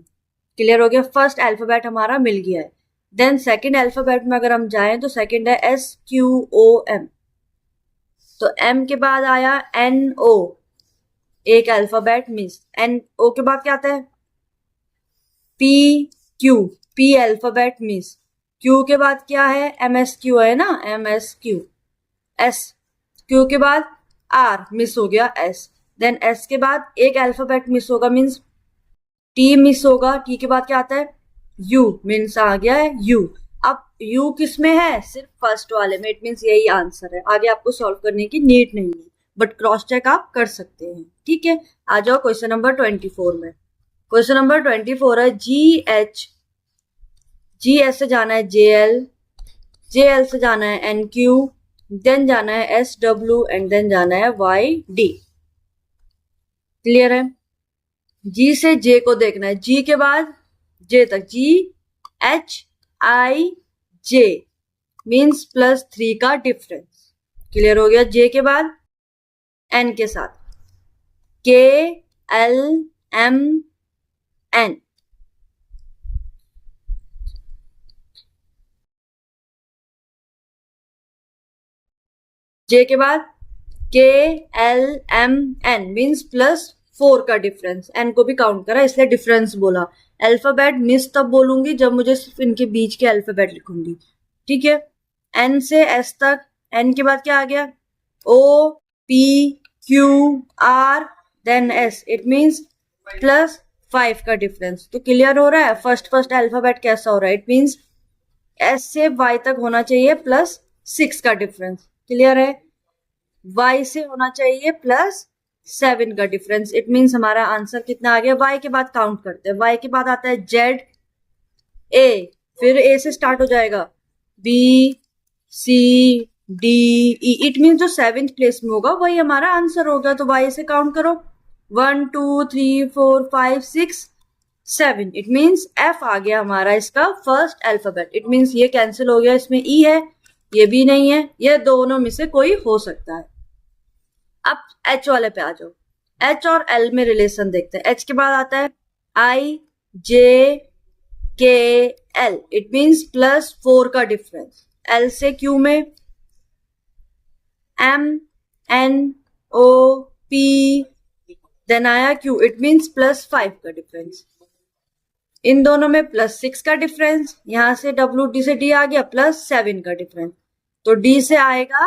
क्लियर हो गया, फर्स्ट अल्फाबेट हमारा मिल गया है। देन सेकंड अल्फाबेट में अगर हम जाएं तो सेकंड है एस क्यू ओ एम, तो एम के बाद आया एन ओ, एक अल्फाबेट मिस। एन ओ के बाद क्या आता है P Q, P alphabet miss. Q के बाद क्या है एम एस क्यू है ना, M S Q. S Q के बाद आर मिस हो गया एस, देन एस के बाद एक अल्फाबेट मिस होगा मीन्स टी मिस होगा। टी के बाद क्या आता है यू, मीन्स आ गया है यू। अब यू किस में है, सिर्फ फर्स्ट वाले में, इट मीन्स यही आंसर है। आगे आपको सॉल्व करने की नीड नहीं है, बट क्रॉस चेक आप कर सकते हैं। ठीक है, आ जाओ क्वेश्चन नंबर 24 में। क्वेश्चन नंबर 24 है जी एस से जाना है जे एल से जाना है एन क्यू, देन जाना है एस डब्ल्यू एंड देन जाना है वाई डी। क्लियर है। जी से जे को देखना है, जी के बाद जे तक, जी एच आई जे मीन्स +3 का डिफरेंस। क्लियर हो गया। जे के बाद एन के साथ के एल एम एन, जे के बाद के एल एम एन मीन्स +4 का डिफरेंस। एन को भी काउंट करा इसलिए डिफरेंस बोला। अल्फाबेट मिस तब बोलूंगी जब मुझे सिर्फ इनके बीच के अल्फाबेट लिखूंगी। ठीक है, एन से एस तक, एन के बाद क्या आ गया O P Q R then S, it means +5 का डिफरेंस। तो क्लियर हो रहा है फर्स्ट अल्फाबेट कैसा हो रहा है, इट मीन्स एस से वाई तक होना चाहिए +6 का डिफरेंस। क्लियर है। y से होना चाहिए +7 का डिफरेंस। इट मीन्स हमारा आंसर कितना आ गया। y के बाद काउंट करते हैं, y के बाद आता है z, ए, फिर ए से स्टार्ट हो जाएगा, B C D E, it mean जो 7th प्लेस में होगा वही हमारा आंसर होगा। तो वाई से काउंट करो, 1 2 3 4 5 6 7, इट मीन्स एफ आ गया हमारा इसका फर्स्ट अल्फाबेट। इट मीन्स ये कैंसिल हो गया, इसमें ई है, ये भी नहीं है, ये दोनों में से कोई हो सकता है। अब एच वाले पे आ जाओ, एच और एल में रिलेशन देखते हैं। एच के बाद आता है I J K L, it means +4 का डिफरेंस। एल से क्यू में M N O P, then आया क्यू, इट मीन्स +5 का डिफरेंस। इन दोनों में +6 का डिफरेंस, यहां से डब्ल्यू डी से डी आ गया, +7 का डिफरेंस। तो डी से आएगा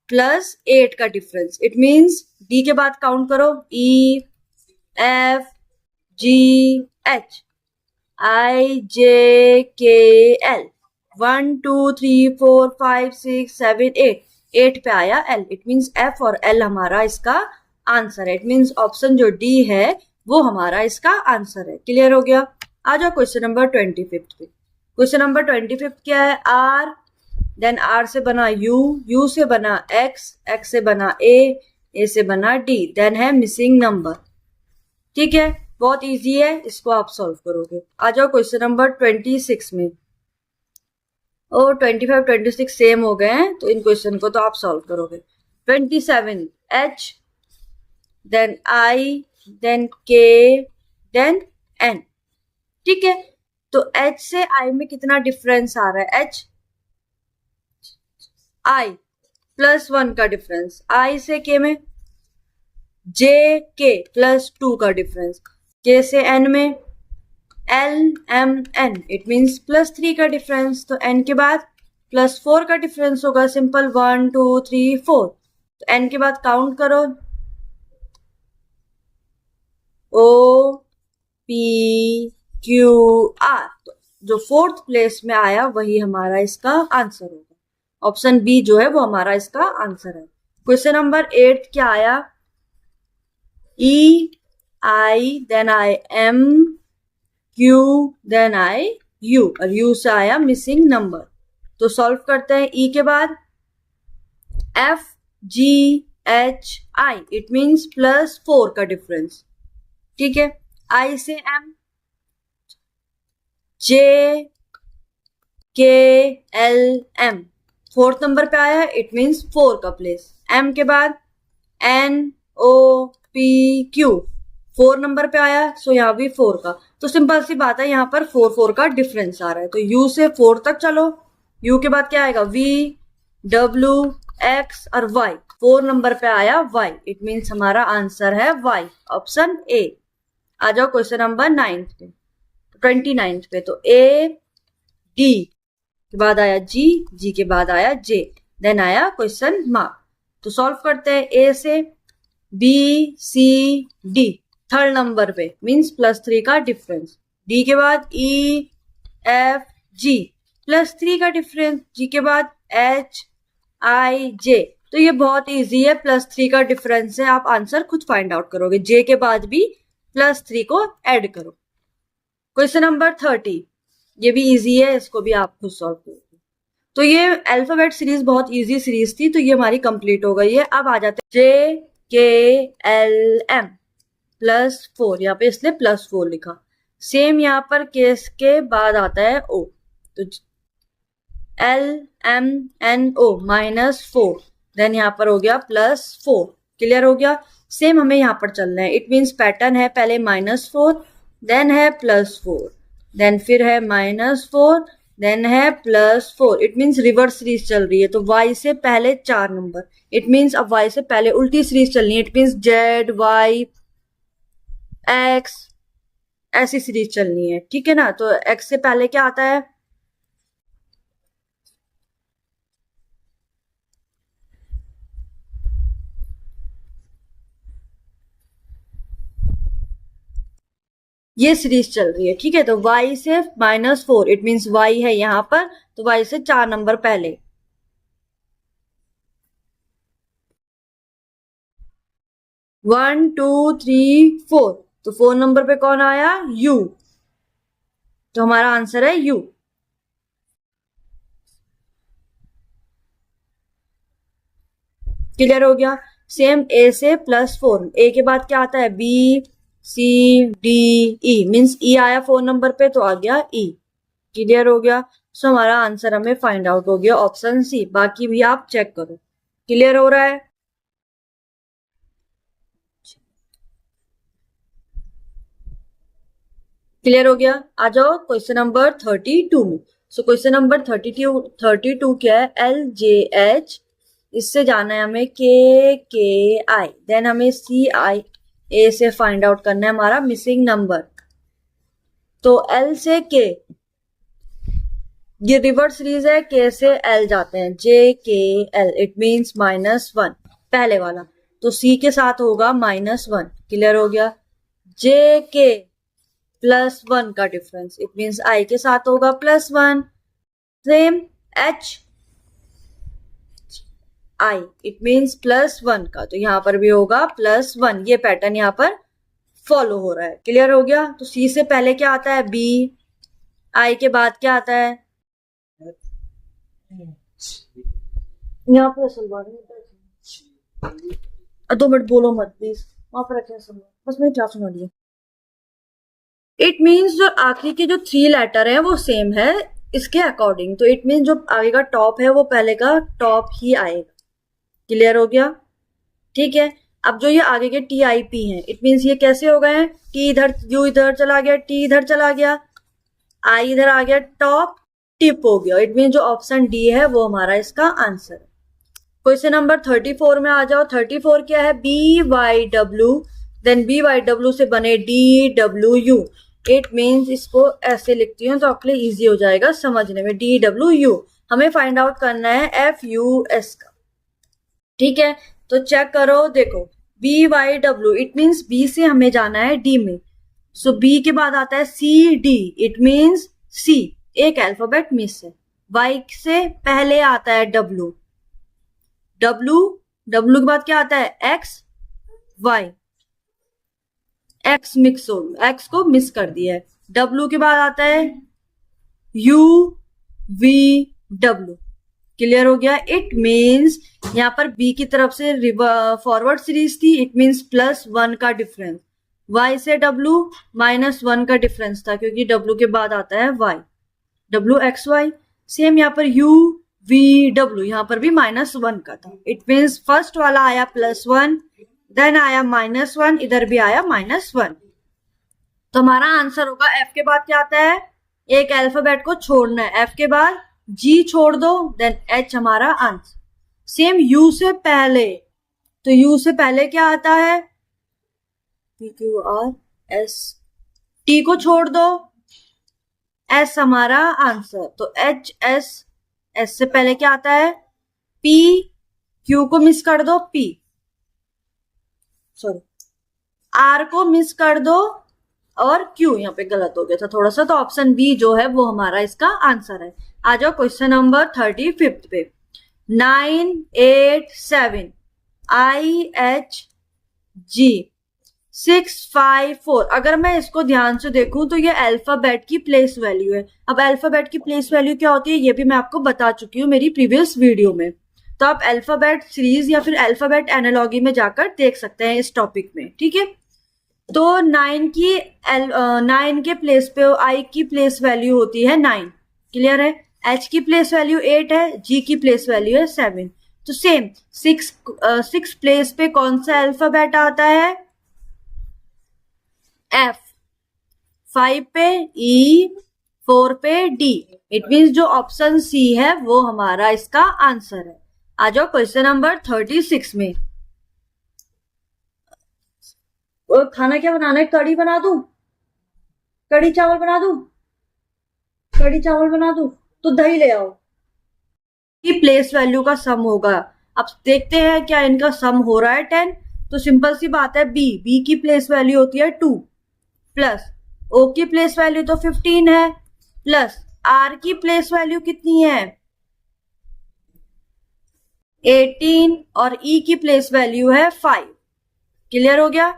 +8 का डिफरेंस। इट मीन्स डी के बाद काउंट करो, E F G H I J K L, 1 2 3 4 5 6 7 8, 8 पे आया एल। इट मीन्स एफ और एल हमारा इसका आंसर है। इट मीन्स ऑप्शन जो डी है वो हमारा इसका आंसर है। क्लियर हो गया? आ जाओ क्वेश्चन नंबर 25 पे। क्वेश्चन नंबर 25 क्या है? आर, देन आर से बना यू, यू से बना एक्स, एक्स से बना ए से बना डी, देन है मिसिंग नंबर। ठीक है, बहुत इजी है, इसको आप सॉल्व करोगे। आ जाओ क्वेश्चन नंबर 26 में। और 25 26 सेम हो गए हैं, तो इन क्वेश्चन को तो आप सॉल्व करोगे। 27 एच, देन आई, देन के, देन एन। ठीक है, तो एच से आई में कितना डिफरेंस आ रहा है? एच आई +1 का डिफरेंस, आई से के में जे के +2 का डिफरेंस, के से एन में L M N, it means +3 का डिफरेंस। तो एन के बाद +4 का डिफरेंस होगा, सिंपल 1 2 3 4। तो एन के बाद काउंट करो, ओ पी क्यू आर, तो जो 4th प्लेस में आया वही हमारा इसका आंसर होगा। ऑप्शन बी जो है वो हमारा इसका आंसर है। क्वेश्चन नंबर 8 क्या आया? E I, then I M, Q, then I U, और यू से आया मिसिंग नंबर। तो सॉल्व करते हैं। ई के बाद F G H I, it means +4 का डिफरेंस। ठीक है, आई से एम, जे K L M, 4th number पे आया है, इट मीन्स 4 का प्लेस। एम के बाद N O P Q, 4 number पे आया, सो यहाँ भी 4 का। तो सिंपल सी बात है, यहाँ पर 4 4 का डिफरेंस आ रहा है। तो यू से 4 तक चलो। यू के बाद क्या आएगा? वी डब्ल्यू एक्स और वाई, 4 नंबर पे आया वाई, इट मीन्स हमारा आंसर है वाई, ऑप्शन ए। आ जाओ क्वेश्चन नंबर 9 पे, 29 पे। तो ए डी के बाद आया जी, जी के बाद आया जे, देन आया क्वेश्चन मार्क। तो सॉल्व करते हैं। ए से B C D, 3rd number पे, मीन्स +3 का डिफरेंस। डी के बाद ई एफ जी, +3 का डिफरेंस। जी के बाद एच आई जे, तो ये बहुत इजी है, +3 का डिफरेंस है, आप आंसर खुद फाइंड आउट करोगे। जे के बाद भी +3 को ऐड करो। क्वेश्चन नंबर 30, ये भी इजी है, इसको भी आप खुद सॉल्व करोगे। तो ये अल्फाबेट सीरीज बहुत इजी सीरीज थी, तो ये हमारी कंप्लीट हो गई है। अब आ जाते हैं जे के एल एम +4, यहाँ पे इसलिए +4 लिखा। सेम यहाँ पर केस के बाद आता है ओ, तो L M N O -4, then यहाँ पर हो गया +4। क्लियर हो गया? सेम हमें यहाँ पर चलना है। इट मीन्स पैटर्न है, पहले -4, देन है +4, देन फिर है -4, देन है +4। इट मीन्स रिवर्स सीरीज चल रही है। तो y से पहले 4 नंबर, इट मीन्स अब y से पहले उल्टी सीरीज चलनी है। It means z y x, ऐसी सीरीज चलनी है। ठीक है ना? तो x से पहले क्या आता है? ये सीरीज चल रही है। ठीक है, तो y से -4, इट मीन्स y है यहां पर, तो y से 4 नंबर पहले। 1 2 3 4, तो 4 नंबर पे कौन आया? u। तो हमारा आंसर है यू। क्लियर हो गया। सेम ए से +4, ए के बाद क्या आता है B C D E, means E आया 4 नंबर पे तो आ गया ई। क्लियर हो गया। सो हमारा आंसर हमें फाइंड आउट हो गया ऑप्शन सी। बाकी भी आप चेक करो। क्लियर हो रहा है। क्लियर हो गया। आ जाओ क्वेश्चन नंबर 32 में। सो क्वेश्चन नंबर 32 क्या है, LJH, इससे जाना है हमें KKI, देन हमें CIA से फाइंड आउट करना है हमारा मिसिंग नंबर। तो L से K, ये रिवर्स सीरीज है, K से L जाते हैं, JKL, इट मीन्स -1 पहले वाला, तो C के साथ होगा -1। क्लियर हो गया। JK +1 का डिफरेंस, इट मीन्स I के साथ होगा +1। Same H I, it means +1 का, तो यहां पर भी होगा +1। ये पैटर्न यहां पर फॉलो हो रहा है। क्लियर हो गया। तो C से पहले क्या आता है B, I के बाद क्या आता है, यहाँ पर 2 मिनट बोलो मत प्लीज, वहां पर रखे बस मेरी क्लास सुना दी। इट मीन्स जो आखिरी के जो 3 लेटर है वो सेम है इसके अकॉर्डिंग, तो इट मीन्स जो आगे का टॉप है वो पहले का टॉप ही आएगा। क्लियर हो गया। ठीक है। अब जो ये आगे के TIP हैं, इट मीन्स ये कैसे हो गए हैं, T इधर, U इधर चला गया, T इधर चला गया, I इधर आ गया, टॉप टिप हो गया। इट मीन्स जो ऑप्शन डी है वो हमारा इसका आंसर है। क्वेश्चन नंबर 34 में आ जाओ। 34 क्या है, BYW, देन BYW से बने DWU, इट मीन्स इसको ऐसे लिखती हूँ तो आपके लिए इजी हो जाएगा समझने में। DWU हमें फाइंड आउट करना है FUS का। ठीक है, तो चेक करो, देखो BYW, इट मीन्स B से हमें जाना है D में, सो B के बाद आता है CD, इट मीन्स C, एक अल्फाबेट मिस है। Y से पहले आता है W, W के बाद क्या आता है X, Y, X मिक्स हो, X को मिस कर दिया है। W के बाद आता है U V W। क्लियर हो गया। इट मीन्स यहाँ पर B की तरफ से फॉरवर्ड सीरीज थी, इट मीन्स +1 का डिफरेंस। Y से W -1 का डिफरेंस था, क्योंकि W के बाद आता है Y, WXY। सेम यहाँ पर UVW, यहाँ पर भी -1 का था, इट मीन्स फर्स्ट वाला आया +1, देन आया -1, इधर भी आया -1। तो हमारा आंसर होगा F के बाद क्या आता है, एक अल्फाबेट को छोड़ना है, F के बाद G छोड़ दो, देन H हमारा आंसर। सेम U से पहले, तो U से पहले क्या आता है PQRS, T को छोड़ दो, S हमारा आंसर, तो HS, S से पहले क्या आता है P, Q को मिस कर दो P, सॉरी R को मिस कर दो और Q यहाँ पे गलत हो गया था थोड़ा सा, तो ऑप्शन बी जो है वो हमारा इसका आंसर है। आ जाओ क्वेश्चन नंबर 35 पे। 987 IHG 654, अगर मैं इसको ध्यान से देखूं तो ये अल्फाबेट की प्लेस वैल्यू है। अब अल्फाबेट की प्लेस वैल्यू क्या होती है ये भी मैं आपको बता चुकी हूँ मेरी प्रीवियस वीडियो में, तो आप अल्फाबेट सीरीज या फिर अल्फाबेट एनालॉजी में जाकर देख सकते हैं इस टॉपिक में। ठीक है, तो 9 के प्लेस पे I की प्लेस वैल्यू होती है 9। क्लियर है। H की प्लेस वैल्यू 8 है, G की प्लेस वैल्यू है 7। तो सेम 6 प्लेस पे कौन सा अल्फाबेट आता है F, 5 पे E, 4 पे D, इट मीन्स जो ऑप्शन C है वो हमारा इसका आंसर है। आ जाओ क्वेश्चन नंबर 36 में। खाना क्या बनाना है, कढ़ी बना दूं, कढ़ी चावल बना दूं, कढ़ी चावल बना दूं, तो दही ले आओ। की प्लेस वैल्यू का सम होगा। अब देखते हैं क्या इनका सम हो रहा है 10, तो सिंपल सी बात है बी की प्लेस वैल्यू होती है 2, प्लस O की प्लेस वैल्यू तो 15 है, प्लस R की प्लेस वैल्यू कितनी है 18, और E की प्लेस वैल्यू है 5। क्लियर हो गया।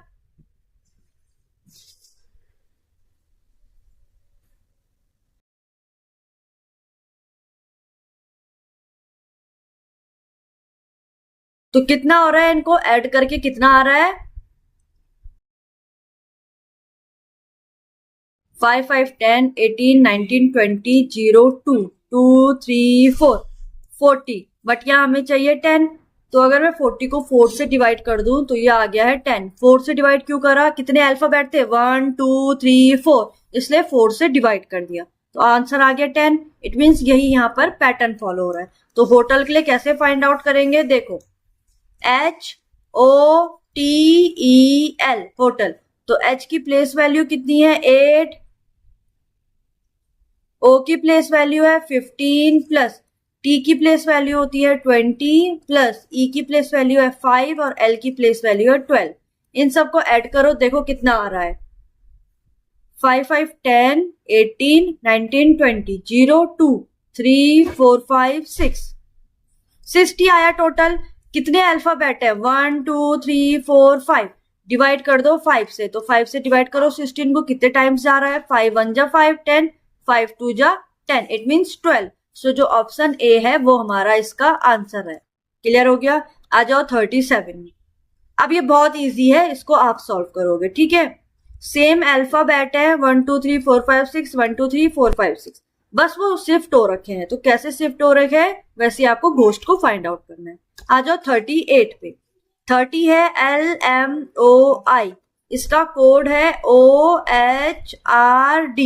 तो कितना हो रहा है, इनको ऐड करके कितना आ रहा है, 5 5 10 18 19 20 0 2 2 3 4 40, बट यहाँ हमें चाहिए 10। तो अगर मैं 40 को 4 से डिवाइड कर दूं तो ये आ गया है 10। 4 से डिवाइड क्यों करा, कितने अल्फाबेट थे, 1 2 3 4, इसलिए 4 से डिवाइड कर दिया तो आंसर आ गया 10। इट मीन्स यही यहाँ पर पैटर्न फॉलो हो रहा है। तो होटल के लिए कैसे फाइंड आउट करेंगे, देखो HOTEL होटल, तो H की प्लेस वैल्यू कितनी है 8, O की प्लेस वैल्यू है 15 प्लस T की प्लेस वैल्यू होती है 20 प्लस E की प्लेस वैल्यू है 5 और L की प्लेस वैल्यू है 12। इन सबको ऐड करो, देखो कितना आ रहा है, 5 5 10 18 19 20 0 2 3 4 5 6 60 आया टोटल। कितने अल्फाबेट है, 1 2 3 4 5, डिवाइड कर दो 5 से, तो 5 से डिवाइड करो 16 को, कितने टाइम्स जा रहा है, 5 1 जा 5 10, 5 2 जा 10, इट मीन्स 12। सो जो ऑप्शन ए है वो हमारा इसका आंसर है। क्लियर हो गया। आ जाओ 37 में। अब ये बहुत इजी है, इसको आप सॉल्व करोगे, ठीक है। सेम अल्फाबेट है, 1 2 3 4 5 6, 1 2 3 4 5 6, बस वो शिफ्ट हो रखे हैं। तो कैसे शिफ्ट हो रखे हैं, वैसे आपको घोस्ट को फाइंड आउट करना है। आ जाओ 38 पे। 30 है LMOI, इसका कोड है OHRD,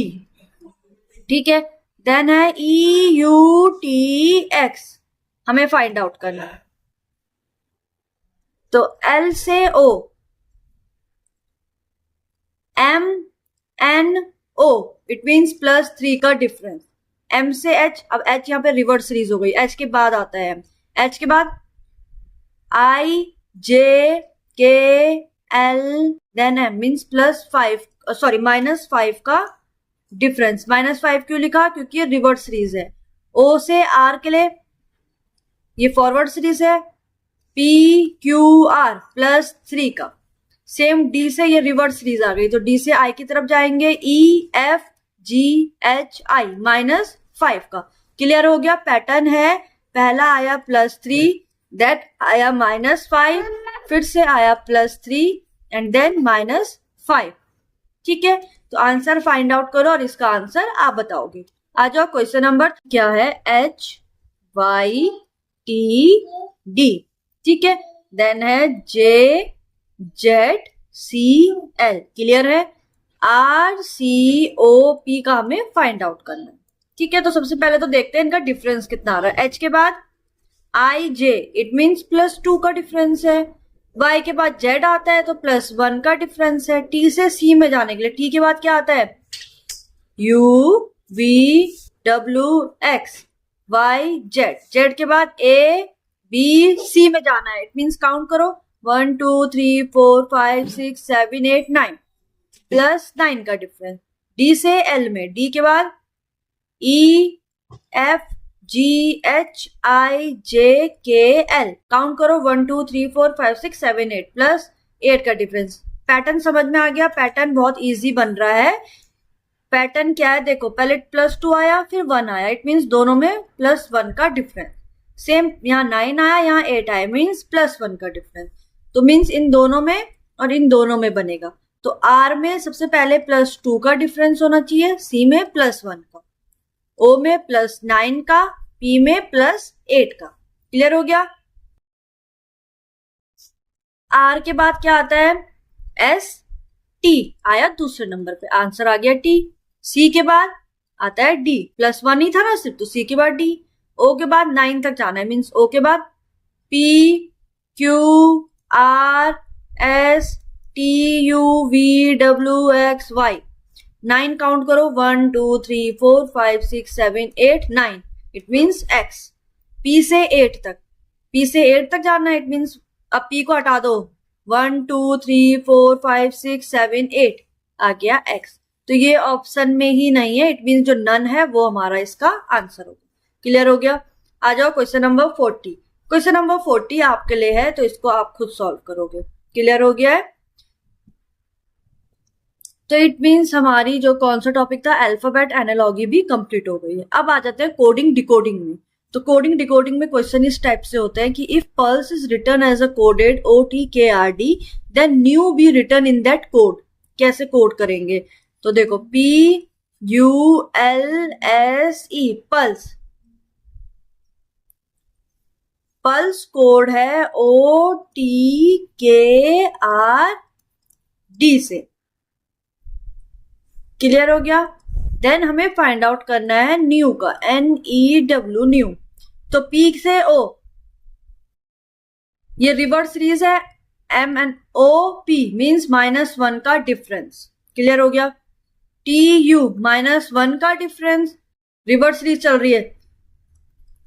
ठीक है। देन है EUTX, हमें फाइंड आउट करना है। तो L से O, MNO, इट मीन्स +3 का डिफरेंस। M से H, अब H यहाँ पे रिवर्स सीरीज हो गई, H के बाद आता है M, H के बाद IJKL, देन M मीन्स +5, सॉरी -5 का डिफरेंस। -5 क्यों लिखा, क्योंकि ये रिवर्स सीरीज है। O से R के लिए ये फॉरवर्ड सीरीज है, PQR +3 का। सेम D से ये रिवर्स सीरीज आ गई, तो D से I की तरफ जाएंगे, EFGHI -5 का। क्लियर हो गया। पैटर्न है, पहला आया +3, दैट आया -5, फिर से आया +3 एंड देन -5, ठीक है। तो आंसर फाइंड आउट करो और इसका आंसर आप बताओगे। आ जाओ क्वेश्चन नंबर क्या है, HYTD, ठीक है। देन है JZCL, क्लियर है। RCOP का हमें फाइंड आउट करना है, ठीक है। तो सबसे पहले तो देखते हैं इनका डिफरेंस कितना आ रहा है। H के बाद IJ, इट मीन्स +2 का डिफरेंस है। Y के बाद Z आता है तो +1 का डिफरेंस है। T से C में जाने के लिए T के बाद क्या आता है, UVWX, YZ, Z के बाद ABC में जाना है, इट मीन्स काउंट करो, 1 2 3 4 5 6 7 8 9, +9 का डिफरेंस। D से L में, D के बाद EFGHIJKL, काउंट करो, 1 2 3 4 5 6 7 8, +8 का डिफरेंस। पैटर्न समझ में आ गया। पैटर्न बहुत इजी बन रहा है। पैटर्न क्या है, देखो पहले +2 आया फिर 1 आया, इट मीन्स दोनों में +1 का डिफरेंस। सेम यहाँ 9 आया, यहाँ 8 आया, मीन्स +1 का डिफरेंस। तो मीन्स इन दोनों में और इन दोनों में बनेगा। तो R में सबसे पहले +2 का डिफरेंस होना चाहिए, C में +1 का, O में +9 का, P में +8 का। क्लियर हो गया। R के बाद क्या आता है, ST आया दूसरे नंबर पे, आंसर आ गया T। C के बाद आता है D, +1 ही था ना सिर्फ, तो C के बाद D। O के बाद 9 तक जाना है, मीन्स O के बाद P Q R S T U V W X Y, 9 count करो, 1 2 3 4 5 6 7 8 9, इट मीन्स X। P से 8 तक, P से 8 तक जाना है, इट मीन्स अब P को हटा दो, 1 2 3 4 5 6 7 8, आ गया X। तो ये ऑप्शन में ही नहीं है, इट मीन्स जो नन है वो हमारा इसका आंसर होगा। क्लियर हो गया। आ जाओ क्वेश्चन नंबर 40। क्वेश्चन नंबर 40 आपके लिए है, तो इसको आप खुद सॉल्व करोगे। क्लियर हो गया है। तो इट मीन्स हमारी जो कौन सा टॉपिक था, अल्फाबेट एनालॉजी, भी कंप्लीट हो गई है। अब आ जाते हैं कोडिंग डिकोडिंग में। तो कोडिंग डिकोडिंग में क्वेश्चन इस टाइप से होते हैं कि if pulse is written as a coded OTKRD then new be written in that code. कैसे कोड करेंगे? तो देखो PULSE पल्स, पल्स कोड है OTKRD से। क्लियर हो गया? देन हमें फाइंड आउट करना है न्यू का, NEW न्यू। तो P से O, ये रिवर्स सीरीज है, MNOP मीन्स -1 का डिफरेंस। क्लियर हो गया? TU -1 का डिफरेंस, रिवर्स सीरीज चल रही है,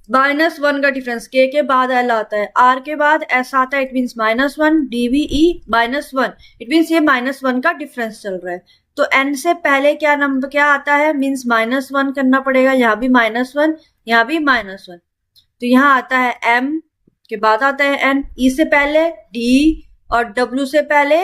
-1 का डिफरेंस, के बाद L आता है, R के बाद S आता है, it means -1, DVE -1, it means ये -1 का डिफरेंस चल रहा है। तो N से पहले क्या नंबर क्या आता है, मीन्स -1 करना पड़ेगा, यहाँ भी -1, यहाँ भी -1, तो यहाँ आता है M के बाद आता है N, E से पहले D और W से पहले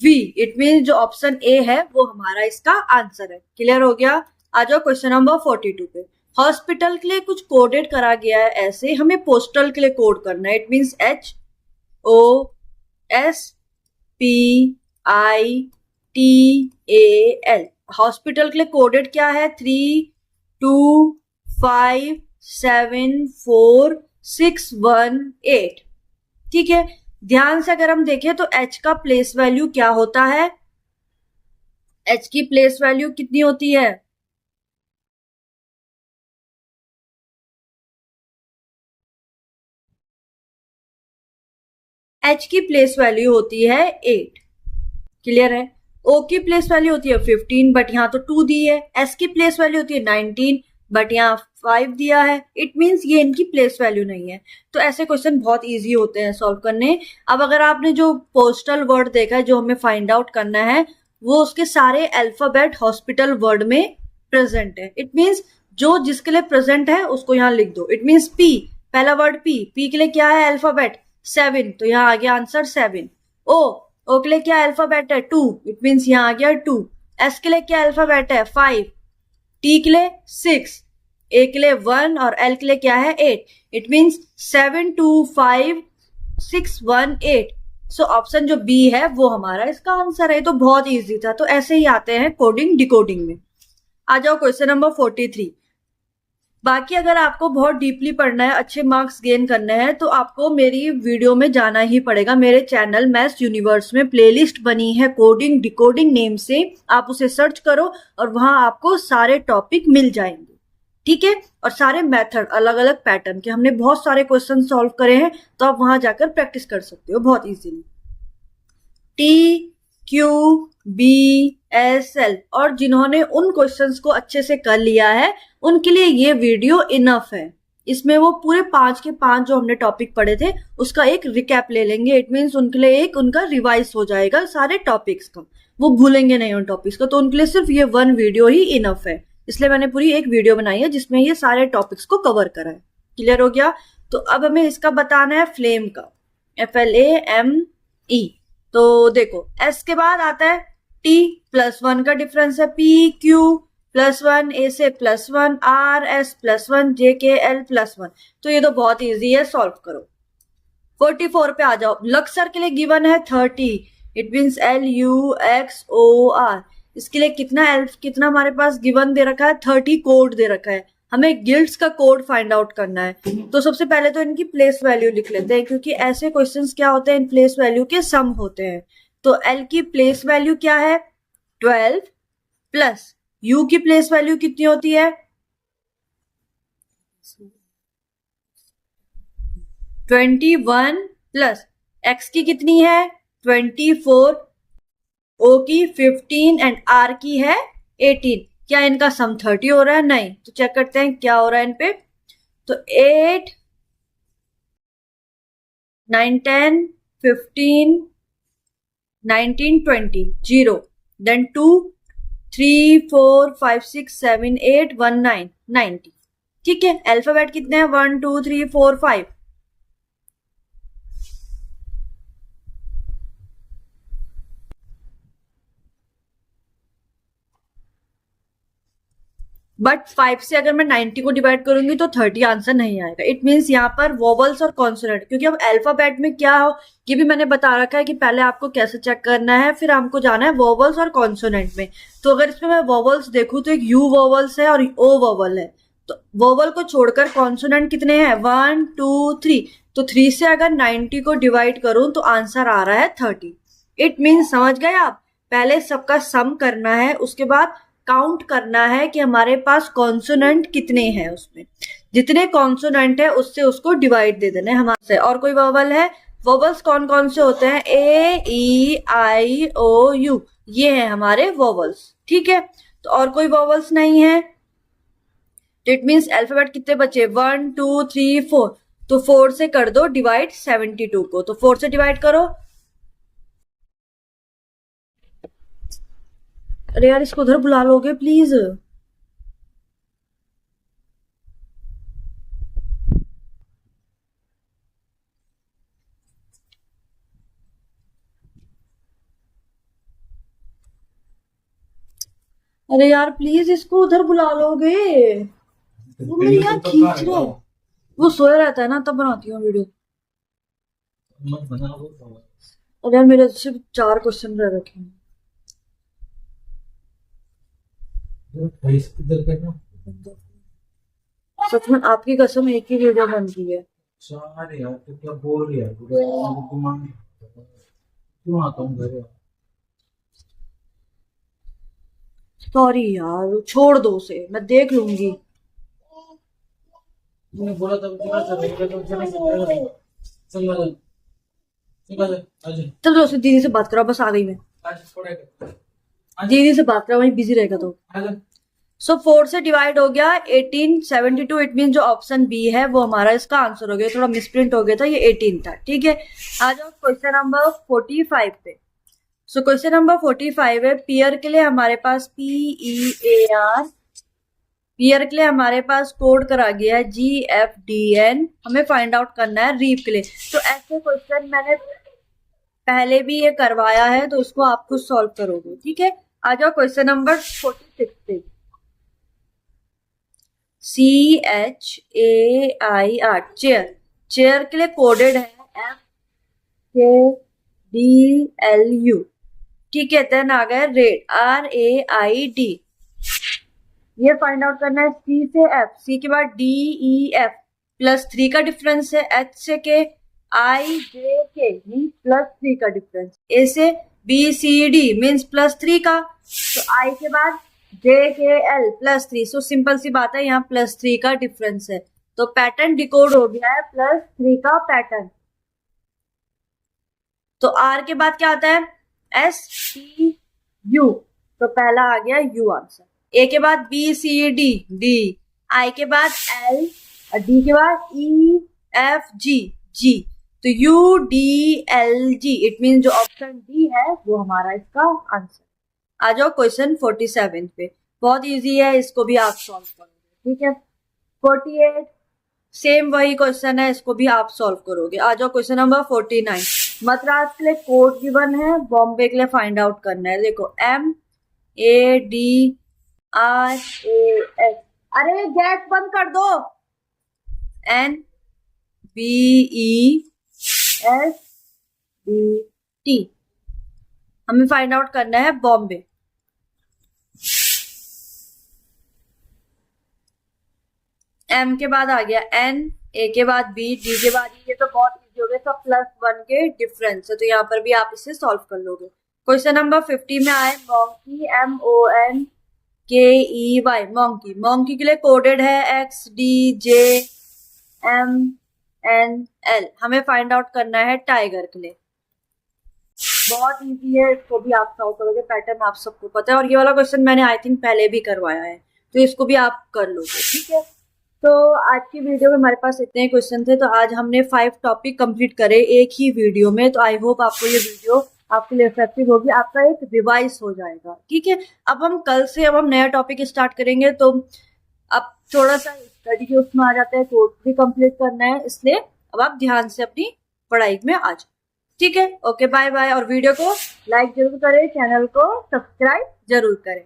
V, इट मीन्स जो ऑप्शन ए है वो हमारा इसका आंसर है। क्लियर हो गया? आ जाओ क्वेश्चन नंबर 42 पे। हॉस्पिटल के लिए कुछ कोडेड करा गया है ऐसे, हमें पोस्टल के लिए कोड करना है, इट मीन्स HOSPITAL। हॉस्पिटल के लिए कोडेड क्या है, 3257461 ठीक है। ध्यान से अगर हम देखें तो H का प्लेस वैल्यू क्या होता है, H की प्लेस वैल्यू कितनी होती है, H की प्लेस वैल्यू होती है 8। क्लियर है? O की प्लेस वैल्यू होती है 15 बट यहाँ तो 2 दी है। S की प्लेस वैल्यू होती है 19 बट यहाँ 5 दिया है, इट मीन्स ये इनकी प्लेस वैल्यू नहीं है। तो ऐसे क्वेश्चन बहुत इजी होते हैं सॉल्व करने। अब अगर आपने जो पोस्टल वर्ड देखा है जो हमें फाइंड आउट करना है, वो उसके सारे अल्फाबेट हॉस्पिटल वर्ड में प्रेजेंट है, इट मीन्स जो जिसके लिए प्रेजेंट है उसको यहाँ लिख दो। इट मीन्स P, पहला वर्ड P के लिए क्या है अल्फाबेट 7, तो यहाँ आ गया आंसर 7। O के लिए क्या अल्फाबेट है 2, इट मीन्स यहाँ आ गया 2। S के लिए क्या अल्फाबेट है 5, T के लिए 6, A के लिए 1 और L के लिए क्या है 8, इट मीन्स 725618। सो ऑप्शन जो बी है वो हमारा इसका आंसर है। तो बहुत इजी था। तो ऐसे ही आते हैं कोडिंग डिकोडिंग में। आ जाओ क्वेश्चन नंबर 43। बाकी अगर आपको बहुत डीपली पढ़ना है, अच्छे मार्क्स गेन करने हैं, तो आपको मेरी वीडियो में जाना ही पड़ेगा। मेरे चैनल मैथ्स यूनिवर्स में प्लेलिस्ट बनी है कोडिंग डिकोडिंग नेम से, आप उसे सर्च करो और वहां आपको सारे टॉपिक मिल जाएंगे, ठीक है। और सारे मेथड अलग अलग पैटर्न के, हमने बहुत सारे क्वेश्चन सॉल्व करे हैं, तो आप वहां जाकर प्रैक्टिस कर सकते हो बहुत इजीली। TQBSL और जिन्होंने उन क्वेश्चंस को अच्छे से कर लिया है उनके लिए ये वीडियो इनफ है। इसमें वो पूरे 5 के 5 जो हमने टॉपिक पढ़े थे उसका एक रिकैप ले लेंगे, इट मीन्स उनके लिए एक उनका रिवाइज हो जाएगा सारे टॉपिक्स का, वो भूलेंगे नहीं उन टॉपिक्स को। तो उनके लिए सिर्फ ये 1 वीडियो ही इनफ है, इसलिए मैंने पूरी एक वीडियो बनाई है जिसमें ये सारे टॉपिक्स को कवर करा है। क्लियर हो गया? तो अब हमें इसका बताना है फ्लेम का, FLAME। तो देखो S के बाद आता है T, +1 का डिफरेंस है, PQ +1, A से +1, RS +1, JKL +1। तो ये तो बहुत इजी है, सॉल्व करो। 44 पे आ जाओ। लक्सर के लिए गिवन है 30, इट मीन्स LUXOR। इसके लिए कितना हमारे पास गिवन दे रखा है, 30 कोड दे रखा है। हमें गिल्ड्स का कोड फाइंड आउट करना है। तो सबसे पहले तो इनकी प्लेस वैल्यू लिख लेते हैं, क्योंकि ऐसे क्वेश्चंस क्या होते हैं, इन प्लेस वैल्यू के सम होते हैं। तो L की प्लेस वैल्यू क्या है 12 प्लस U की प्लेस वैल्यू कितनी होती है 21 प्लस X की कितनी है 24, O की 15 एंड R की है 18। क्या इनका सम 30 हो रहा है? नहीं। तो चेक करते हैं क्या हो रहा है इन पे। तो 8 9 10 15 19 20 0, देन 2 3 4 5 6 7 8 1 9 90। ठीक है। अल्फाबेट कितने हैं 1 2 3 4 5। बट 5 से अगर मैं 90 को डिवाइड करूंगी तो 30 आंसर नहीं आएगा। इट मीन्स यहाँ पर वोवल्स और कॉन्सोनेंट, क्योंकि अब अल्फाबेट में क्या हो ये भी मैंने बता रखा है कि पहले आपको कैसे चेक करना है, फिर हमको जाना है वोवल्स और कॉन्सोनेंट में। तो अगर इसमें मैं वोवल्स देखूं तो एक यू वोवल्स है और ओ वोवल है, तो वोवल को छोड़कर कॉन्सोनेंट कितने हैं, 1 2 3। तो 3 से अगर 90 को डिवाइड करूं तो आंसर आ रहा है 30। इट मीन्स समझ गए आप, पहले सबका सम करना है, उसके बाद काउंट करना है कि हमारे पास कॉन्सोनेंट कितने हैं, उसमें जितने कॉन्सोनेंट है उससे उसको डिवाइड दे देना है हमारे से। और कोई वोवल है, वोवल्स कौन कौन से होते हैं, ए ई आई ओ यू, ये है हमारे वोवल्स। ठीक है, तो और कोई वोवल्स नहीं है, तो इट मीन्स अल्फाबेट कितने बचे, 1 2 3 4। तो 4 से कर दो डिवाइड 72 को, तो 4 से डिवाइड करो। अरे यार इसको उधर बुला लोगे प्लीज। अरे यार प्लीज इसको उधर बुला लोगे, वो मेरी यार खींच रहा है। वो सोया रहता है ना तब बनाती हूँ वीडियो। अरे यार मेरे सिर्फ 4 क्वेश्चन रह रखे हैं। सच में आपकी कसम एक ही वीडियो बन गई है। यार तो क्या बोल रही है क्यों आता हूँ घर यार। सॉरी यार, छोड़ दो उसे, मैं देख लूंगी। मैंने बोला था चलो उससे दीदी से बात करो, बस आ गई मैं। दीदी से बात करो, वहीं बिजी रहेगा तो। सो 4 से डिवाइड हो गया 1872। इट मीन जो ऑप्शन बी है वो हमारा इसका आंसर हो गया, थोड़ा मिसप्रिंट हो गया था, ये 18 था। ठीक है, आ जाओ क्वेश्चन नंबर 45 पे। सो क्वेश्चन नंबर 45 है, पियर के लिए हमारे पास PEAR, पियर के लिए हमारे पास कोड करा गया है GFDN, हमें फाइंड आउट करना है रीप के लिए। तो ऐसे क्वेश्चन मैंने पहले भी ये करवाया है, तो उसको आप खुद सॉल्व करोगे। ठीक है, आ जाओ क्वेश्चन नंबर 46 पे। CHAIR, चेयर, चेयर के लिए कोडेड है FKDLU। ठीक है, देन आ गया रेड, RAID। ये फाइंड आउट करना है C से F, C के बाद DEF, +3 का डिफरेंस है, H से K, IJK मीन्स +3 का डिफरेंस, A से BCD मीन्स +3 का, तो I के बाद JKL +3। सो सिंपल सी बात है, यहाँ +3 का डिफरेंस है, तो पैटर्न डिकोड हो गया है +3 का पैटर्न। तो R के बाद क्या आता है, STU, तो पहला आ गया U आंसर। A के बाद BCD D, I के बाद L, D के बाद EFG G, तो UDLG। इट मीन जो ऑप्शन डी है वो हमारा इसका आंसर। आ जाओ क्वेश्चन 47 पे, बहुत इजी है, इसको भी आप सॉल्व करोगे। ठीक है, 48 सेम वही क्वेश्चन है, इसको भी आप सॉल्व करोगे। आ जाओ क्वेश्चन नंबर 49। मद्रास के लिए कोड गिवन है, बॉम्बे के लिए फाइंड आउट करना है। देखो MADRAS, अरे गैस बंद कर दो, NBESBT, हमें फाइंड आउट करना है बॉम्बे। M के बाद आ गया N, A के बाद B, D के बाद E, ये तो बहुत इजी हो गया, सब +1 के डिफरेंस है, तो यहाँ पर भी आप इसे सॉल्व कर लोगे। क्वेश्चन नंबर 50 में आए मॉन्की, MONKEY, मॉन्की। मॉन्की के लिए कोडेड है XDJMNL, हमें फाइंड आउट करना है टाइगर के लिए। बहुत इजी है, इसको भी आप सॉल्व करोगे, पैटर्न आप सबको पता है, और ये वाला क्वेश्चन मैंने आई थिंक पहले भी करवाया है, तो इसको भी आप कर लोगे। ठीक है, तो आज की वीडियो में हमारे पास इतने क्वेश्चन थे, तो आज हमने 5 टॉपिक कंप्लीट करे एक ही वीडियो में। तो आई होप आपको ये वीडियो आपके लिए इफेक्टिव होगी, आपका एक रिवाइज हो जाएगा। ठीक है, अब हम कल से अब हम नया टॉपिक स्टार्ट करेंगे, तो अब थोड़ा सा स्टडी के उसमें आ जाता है, कोर्स भी कंप्लीट करना है, इसलिए अब आप ध्यान से अपनी पढ़ाई में आ जाओ। ठीक है, ओके बाय बाय, और वीडियो को लाइक जरूर करें, चैनल को सब्सक्राइब जरूर करें।